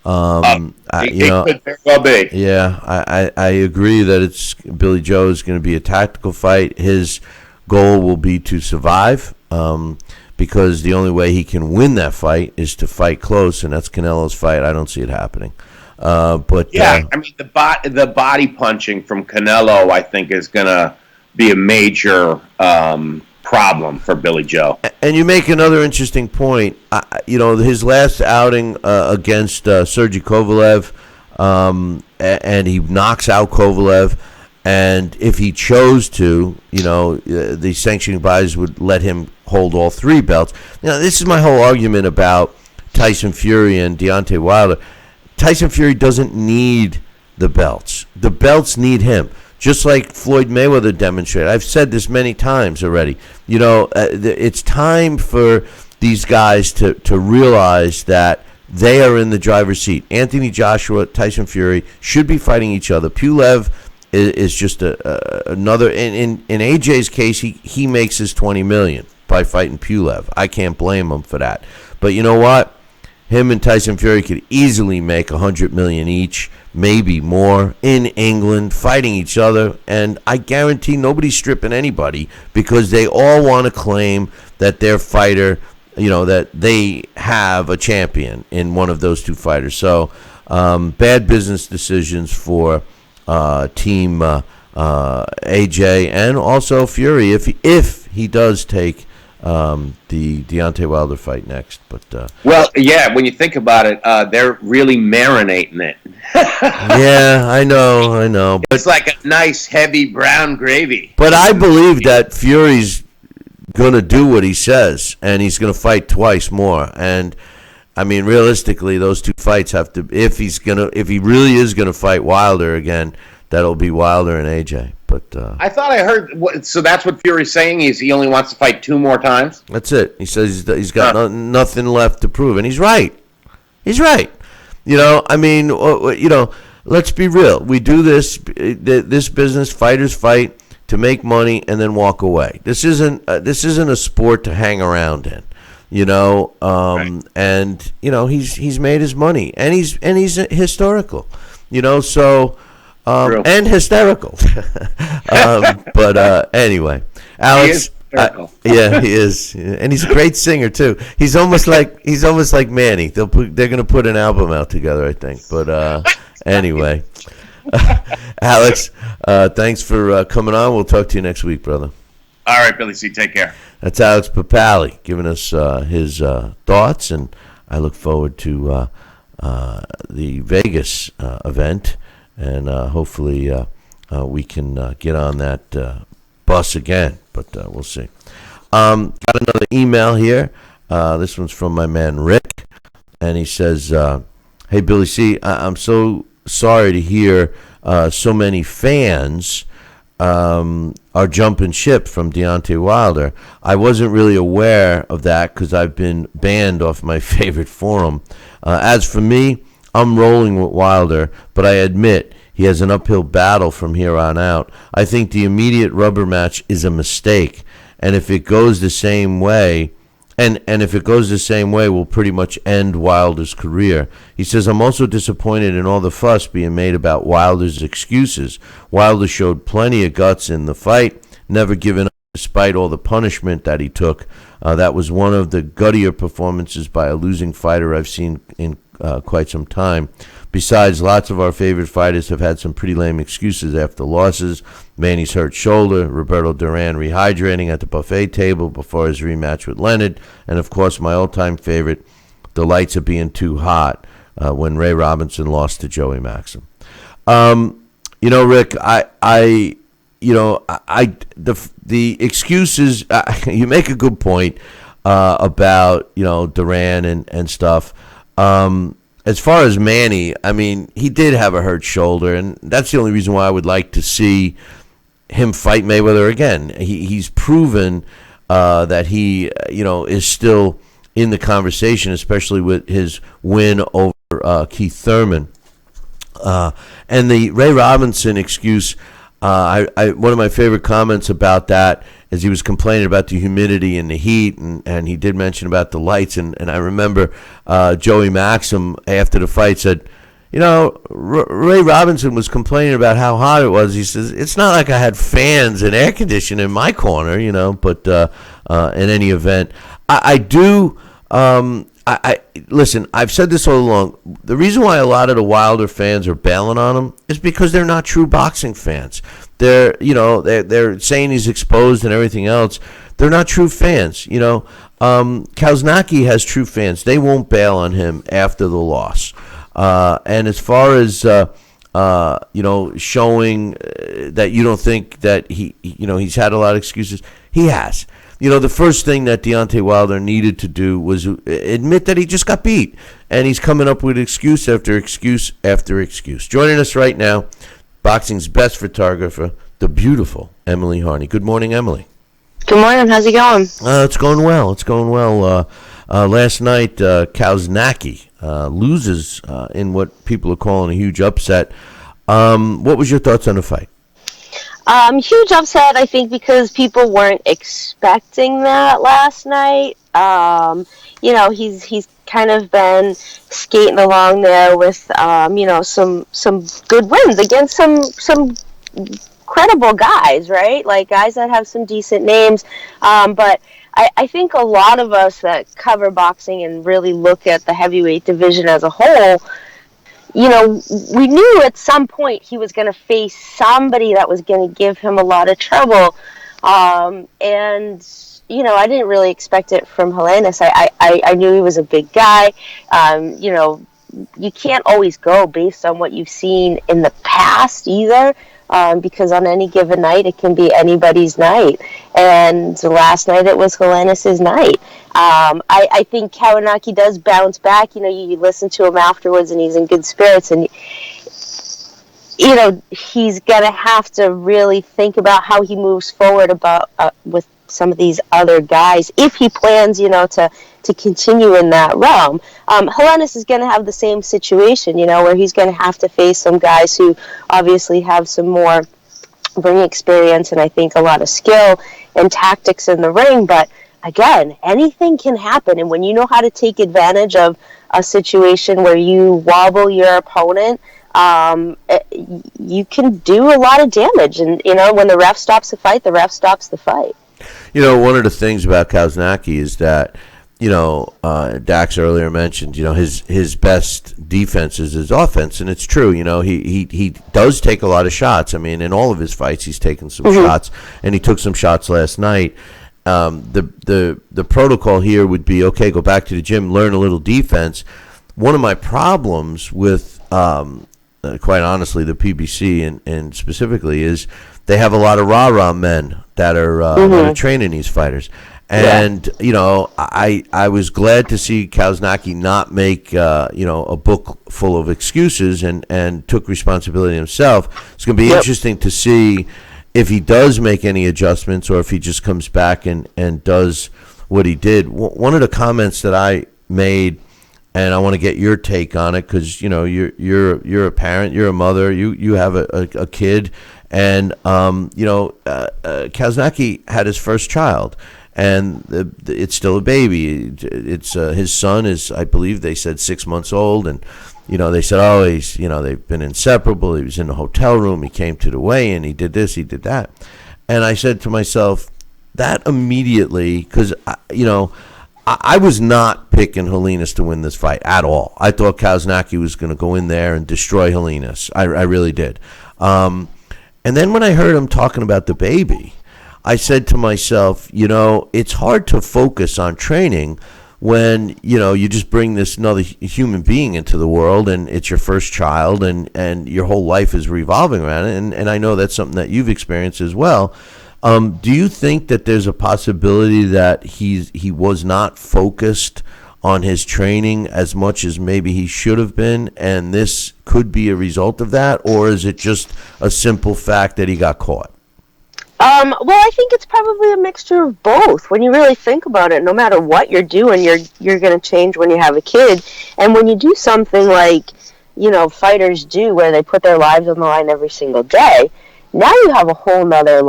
Speaker 5: It could very well be.
Speaker 2: Yeah, I agree that Billy Joe is going to be a tactical fight. His goal will be to survive, because the only way he can win that fight is to fight close, and that's Canelo's fight. I don't see it happening. But
Speaker 5: the body punching from Canelo, I think, is going to be a major problem for Billy Joe.
Speaker 2: And you make another interesting point. His last outing against Sergey Kovalev, and he knocks out Kovalev. And if he chose to, the sanctioning bodies would let him hold all three belts. Now, this is my whole argument about Tyson Fury and Deontay Wilder. Tyson Fury doesn't need the belts. The belts need him. Just like Floyd Mayweather demonstrated. I've said this many times already. It's time for these guys to realize that they are in the driver's seat. Anthony Joshua, Tyson Fury should be fighting each other. Pulev is just another. In AJ's case, he makes his $20 million by fighting Pulev. I can't blame him for that. But you know what? Him and Tyson Fury could easily make $100 million each, maybe more, in England, fighting each other. And I guarantee nobody's stripping anybody, because they all want to claim that their fighter, that they have a champion in one of those two fighters. So bad business decisions for Team AJ and also Fury if he does take the Deontay Wilder fight next. But
Speaker 5: when you think about it, they're really marinating it.
Speaker 2: Yeah, I know.
Speaker 5: It's like a nice heavy brown gravy.
Speaker 2: But I believe that Fury's gonna do what he says, and he's gonna fight twice more. And I mean, realistically, those two fights have to. If he really is gonna fight Wilder again, that'll be Wilder and AJ. But
Speaker 5: I thought I heard. So that's what Fury's saying. He only wants to fight 2 more times.
Speaker 2: That's it. He says he's got nothing left to prove, and he's right. He's right. Let's be real. We do this business. Fighters fight to make money and then walk away. This isn't a sport to hang around in. Right. And he's made his money, and he's historical. So. And hysterical. But anyway, Alex. Yeah, he is, and he's a great singer too. He's almost like Manny. They're going to put an album out together, I think. But anyway, Alex, thanks for coming on. We'll talk to you next week, brother.
Speaker 5: All right, Billy C. Take care.
Speaker 2: That's Alex Papali giving us his thoughts, and I look forward to the Vegas event. And hopefully we can get on that bus again, but we'll see. Got another email here. This one's from my man Rick, and he says, "Hey Billy C, I'm so sorry to hear so many fans are jumping ship from Deontay Wilder. I wasn't really aware of that because I've been banned off my favorite forum. As for me, I'm rolling with Wilder, but I admit he has an uphill battle from here on out. I think the immediate rubber match is a mistake, and if it goes the same way, and if it goes the same way, will pretty much end Wilder's career. He says, I'm also disappointed in all the fuss being made about Wilder's excuses. Wilder showed plenty of guts in the fight, never given up despite all the punishment that he took. That was one of the guttier performances by a losing fighter I've seen in quite some time. Besides, lots of our favorite fighters have had some pretty lame excuses after losses. Manny's hurt shoulder, Roberto Duran rehydrating at the buffet table before his rematch with Leonard, and of course my all-time favorite, the lights are being too hot when Ray Robinson lost to Joey Maxim. Rick, the excuses. You make a good point about Duran and stuff. As far as Manny, I mean, he did have a hurt shoulder, and that's the only reason why I would like to see him fight Mayweather again. He's proven that he, is still in the conversation, especially with his win over Keith Thurman. And the Ray Robinson excuse, one of my favorite comments about that is he was complaining about the humidity and the heat, and he did mention about the lights. And I remember Joey Maxim, after the fight, said, Ray Robinson was complaining about how hot it was. He says, it's not like I had fans and air conditioning in my corner, but in any event, I do... listen, I've said this all along. The reason why a lot of the Wilder fans are bailing on him is because they're not true boxing fans. They're saying he's exposed and everything else. They're not true fans. Kownacki has true fans. They won't bail on him after the loss. And as far as showing that you don't think that he's had a lot of excuses, he has. The first thing that Deontay Wilder needed to do was admit that he just got beat. And he's coming up with excuse after excuse after excuse. Joining us right now, boxing's best photographer, the beautiful Emily Harney. Good morning, Emily.
Speaker 6: Good morning. How's it going?
Speaker 2: It's going well. Last night, Kownacki loses in what people are calling a huge upset. What was your thoughts on the fight?
Speaker 6: Huge upset, I think, because people weren't expecting that last night. He's kind of been skating along there with, some good wins against some credible guys, right? Like guys that have some decent names. But I think a lot of us that cover boxing and really look at the heavyweight division as a whole, we knew at some point he was going to face somebody that was going to give him a lot of trouble. And, I didn't really expect it from Helenius. I knew he was a big guy. You can't always go based on what you've seen in the past either. Because on any given night, it can be anybody's night. And last night, it was Helenius' night. I think Kownacki does bounce back. You listen to him afterwards, and he's in good spirits. And, he's going to have to really think about how he moves forward with some of these other guys, if he plans, to continue in that realm. Helenius is going to have the same situation, where he's going to have to face some guys who obviously have some more ring experience and I think a lot of skill and tactics in the ring. But again, anything can happen. And when you know how to take advantage of a situation where you wobble your opponent, you can do a lot of damage. And, when the ref stops the fight, the ref stops the fight.
Speaker 2: One of the things about Kownacki is that, Dax earlier mentioned, his best defense is his offense, and it's true. He does take a lot of shots. I mean, in all of his fights, he's taken some shots, and he took some shots last night. The protocol here would be, okay, go back to the gym, learn a little defense. One of my problems with, quite honestly, the PBC and specifically is they have a lot of rah-rah men that are training these fighters. And I was glad to see Kownacki not make a book full of excuses and took responsibility himself. It's going to be interesting to see if he does make any adjustments or if he just comes back and does what he did. One of the comments that I made, and I want to get your take on it, because you're a parent, you're a mother, you have a kid, and Kownacki had his first child, and it's still a baby. It's his son is, I believe they said, 6 months old, and they said, he's they've been inseparable. He was in the hotel room. He came to the weigh-in. He did this. He did that, and I said to myself, that immediately, because I was not picking Helenius to win this fight at all. I thought Kownacki was going to go in there and destroy Helenius. I really did. And then when I heard him talking about the baby, I said to myself, it's hard to focus on training when, you just bring this another human being into the world, and it's your first child, and your whole life is revolving around it. And I know that's something that you've experienced as well. Do you think that there's a possibility that he was not focused on his training as much as maybe he should have been, and this could be a result of that, or is it just a simple fact that he got caught?
Speaker 6: Well, I think it's probably a mixture of both. When you really think about it, no matter what you're doing, you're going to change when you have a kid. And when you do something like, fighters do, where they put their lives on the line every single day, now you have a whole nother,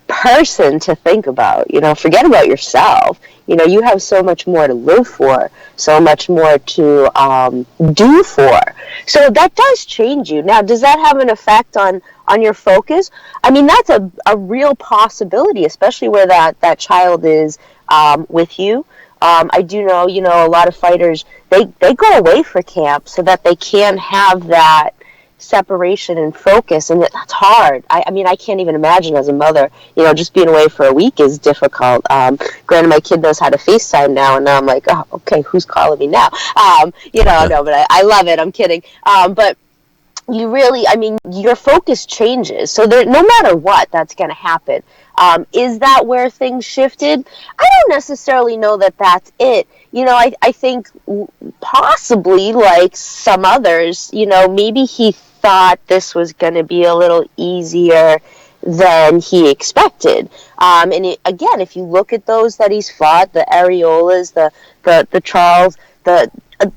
Speaker 6: person to think about. Forget about yourself. You have so much more to live for, so much more to do for. So that does change you. Now, does that have an effect on your focus? I mean, that's a real possibility, especially where that child is with you. I do know, a lot of fighters, they go away for camp so that they can have that separation and focus, and that's hard. I mean, I can't even imagine as a mother, just being away for a week is difficult. Granted, my kid knows how to FaceTime now, and now I'm like, oh, okay, who's calling me now? No, but I love it. I'm kidding. But you really, your focus changes. So no matter what, that's going to happen. Is that where things shifted? I don't necessarily know that that's it. I think possibly, like some others, maybe he thought this was going to be a little easier than he expected. Again, if you look at those that he's fought, the Areolas, the Charles,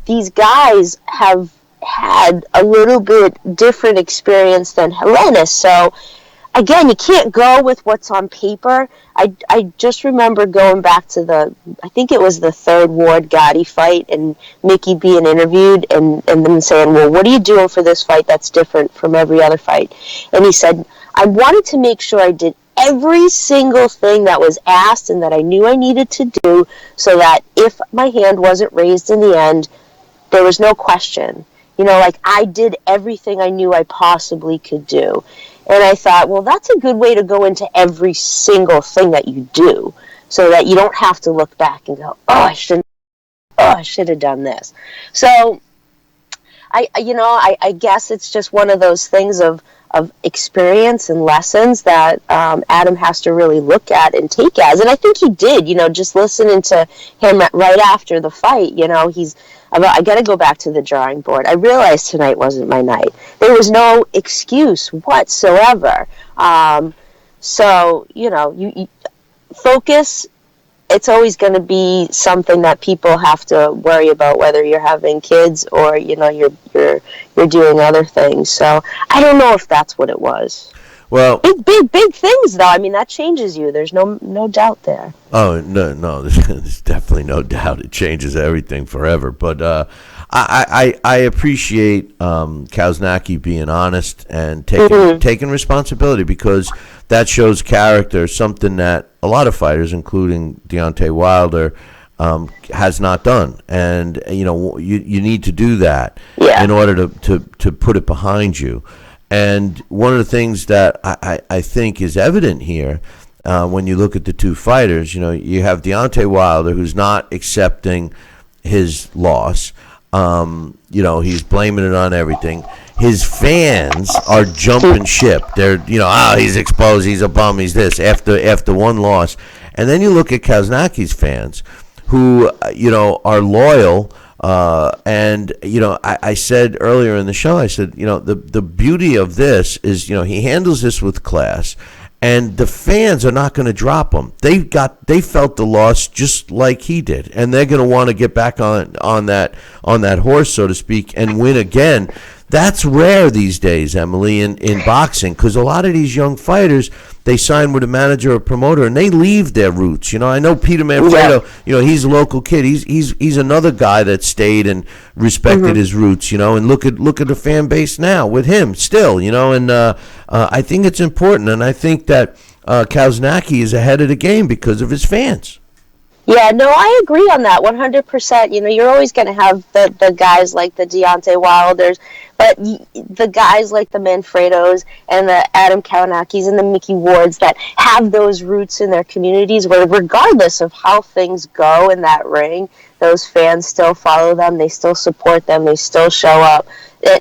Speaker 6: these guys have had a little bit different experience than Helenius. So again, you can't go with what's on paper. I just remember going back to I think it was the third Ward Gotti fight, and Mickey being interviewed and then saying, well, what are you doing for this fight that's different from every other fight? And he said, I wanted to make sure I did every single thing that was asked and that I knew I needed to do, so that if my hand wasn't raised in the end, there was no question. I did everything I knew I possibly could do. And I thought, well, that's a good way to go into every single thing that you do, so that you don't have to look back and go, I should have done this. So I guess it's just one of those things of experience and lessons that Adam has to really look at and take as. And I think he did, just listening to him right after the fight, I got to go back to the drawing board. I realized tonight wasn't my night. There was no excuse whatsoever. So, you focus. It's always going to be something that people have to worry about, whether you're having kids or, you're doing other things. So I don't know if that's what it was.
Speaker 2: Well,
Speaker 6: big things, though. That changes you. There's no doubt there.
Speaker 2: Oh, no, there's definitely no doubt. It changes everything forever. But I appreciate Kownacki being honest and taking responsibility, because that shows character, something that a lot of fighters, including Deontay Wilder, has not done. And, you need to do that in order to put it behind you. And one of the things that I think is evident here, when you look at the two fighters, you have Deontay Wilder, who's not accepting his loss. He's blaming it on everything. His fans are jumping ship. They're, he's exposed, he's a bum, he's this, after one loss. And then you look at Kownacki's fans, who are loyal. And I said earlier in the show, I said, the beauty of this is, he handles this with class, and the fans are not going to drop him. They felt the loss just like he did, and they're going to want to get back on that horse, so to speak, and win again. That's rare these days, Emily, in boxing, because a lot of these young fighters, they sign with a manager or promoter, and they leave their roots. I know Peter Manfredo. He's a local kid. He's another guy that stayed and respected his roots. And look at the fan base now with him still. And I think it's important, and I think that Kownacki is ahead of the game because of his fans.
Speaker 6: Yeah, no, I agree on that 100%. You're always going to have the guys like the Deontay Wilders, but the guys like the Manfredos and the Adam Kownackis and the Mickey Wards that have those roots in their communities where regardless of how things go in that ring, those fans still follow them, they still support them, they still show up.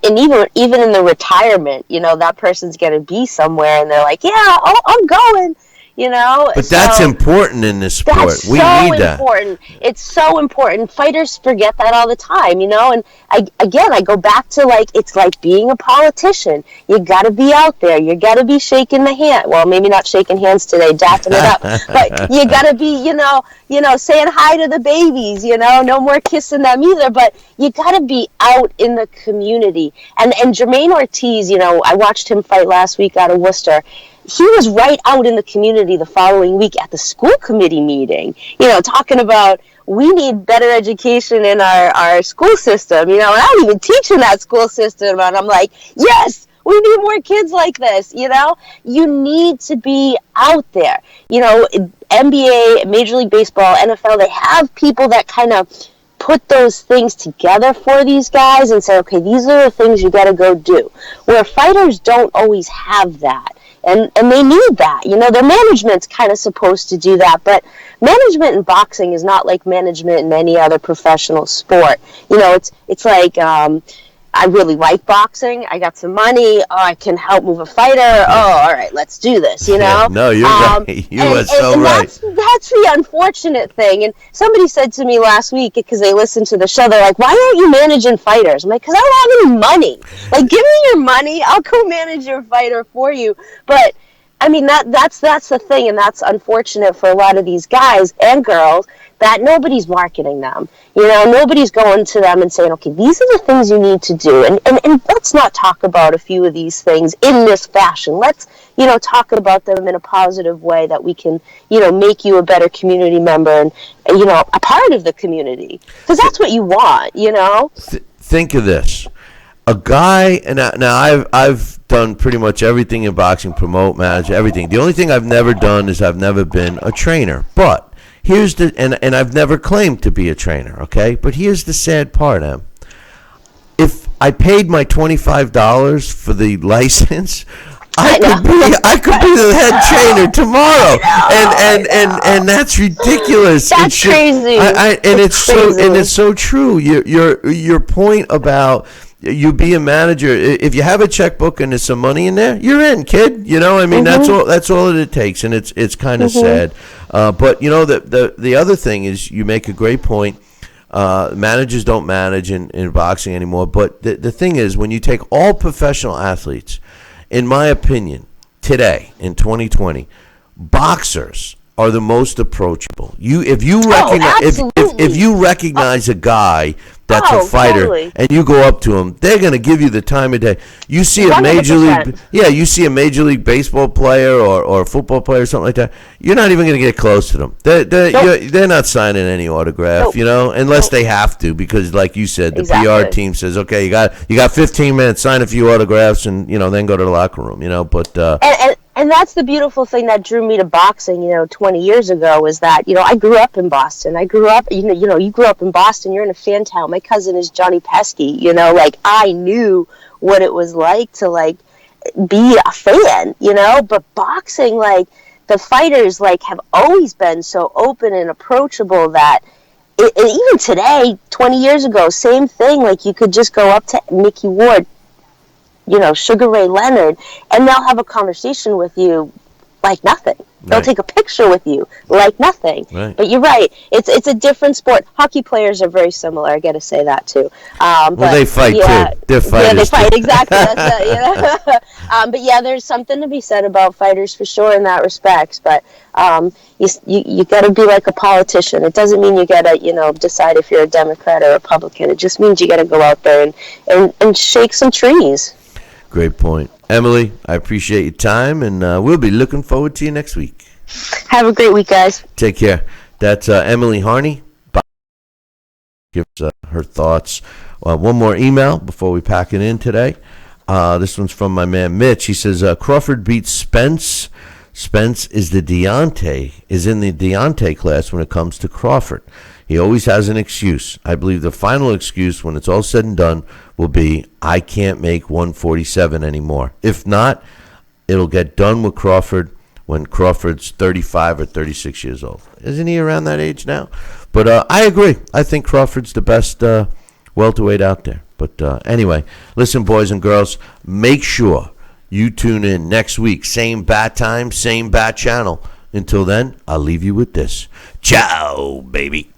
Speaker 6: And even in the retirement, that person's going to be somewhere and they're like, yeah, I'm going.
Speaker 2: But that's important in this sport. We need that.
Speaker 6: Important. It's so important. Fighters forget that all the time, And I go back to it's like being a politician. You got to be out there. You got to be shaking the hand. Well, maybe not shaking hands today, dapping it up. But you got to be, saying hi to the babies. No more kissing them either. But you got to be out in the community. And Jermaine Ortiz, I watched him fight last week out of Worcester. He was right out in the community the following week at the school committee meeting, talking about we need better education in our school system, and I'm even teaching that school system, and I'm like, yes, we need more kids like this, You need to be out there. NBA, Major League Baseball, NFL, they have people that kind of put those things together for these guys and say, okay, these are the things you got to go do, where fighters don't always have that. And they need that. Their management's kind of supposed to do that. But management in boxing is not like management in any other professional sport. It's like, I really like boxing. I got some money. Oh, I can help move a fighter. Oh, all right, let's do this,
Speaker 2: Yeah, no, you're right. You are so right.
Speaker 6: That's the unfortunate thing. And somebody said to me last week, because they listened to the show, they're like, why aren't you managing fighters? I'm like, because I don't have any money. Like, give me your money. I'll go manage your fighter for you. But, I mean, that's the thing, and that's unfortunate for a lot of these guys and girls, that nobody's marketing them. Nobody's going to them and saying, okay, these are the things you need to do. And let's not talk about a few of these things in this fashion. Let's, talk about them in a positive way that we can, make you a better community member and a part of the community. Because that's what you want,
Speaker 2: Think of this. A guy, and now I've done pretty much everything in boxing, promote, manage, everything. The only thing I've never done is I've never been a trainer. But here's and I've never claimed to be a trainer, okay? But here's the sad part, Em. If I paid my $25 for the license, I could be the head trainer tomorrow, and that's ridiculous.
Speaker 6: That's crazy.
Speaker 2: It's so true. Your point about you be a manager. If you have a checkbook and there's some money in there, you're in, kid. That's all it takes, and it's kind of sad. But the other thing is, you make a great point. Managers don't manage in boxing anymore. But the thing is, when you take all professional athletes, in my opinion, today in 2020, boxers are the most approachable. If you recognize a guy that's a fighter, totally. And you go up to him, they're going to give you the time of day. You see a 100%. You see a Major League Baseball player or a football player or something like that, you're not even going to get close to them. They're not signing any autograph, unless they have to, because like you said, the PR team says, okay, you got 15 minutes, sign a few autographs, and then go to the locker room, but
Speaker 6: And that's the beautiful thing that drew me to boxing, 20 years ago, is that, I grew up in Boston. I grew up, you grew up in Boston. You're in a fan town. My cousin is Johnny Pesky, I knew what it was like to, be a fan, But boxing, the fighters, have always been so open and approachable that even today, 20 years ago, same thing. You could just go up to Mickey Ward, Sugar Ray Leonard, and they'll have a conversation with you like nothing, They'll take a picture with you like nothing.
Speaker 2: Right.
Speaker 6: But you're right. It's a different sport. Hockey players are very similar. I got to say that too.
Speaker 2: Well, they fight too. They're fighters.
Speaker 6: Yeah, they fight exactly. But yeah, there's something to be said about fighters for sure in that respect. But you got to be like a politician. It doesn't mean you got to decide if you're a Democrat or Republican. It just means you got to go out there and shake some trees.
Speaker 2: Great point. Emily, I appreciate your time, and we'll be looking forward to you next week.
Speaker 6: Have a great week, guys.
Speaker 2: Take care. That's Emily Harney. Gives her thoughts. One more email before we pack it in today. This one's from my man Mitch. He says, Crawford beats Spence. Spence is in the Deontay class when it comes to Crawford. He always has an excuse. I believe the final excuse when it's all said and done will be, I can't make 147 anymore. If not, it'll get done with Crawford when Crawford's 35 or 36 years old. Isn't he around that age now? But I agree. I think Crawford's the best welterweight out there. But anyway, listen, boys and girls, make sure you tune in next week. Same bat time, same bat channel. Until then, I'll leave you with this. Ciao, baby.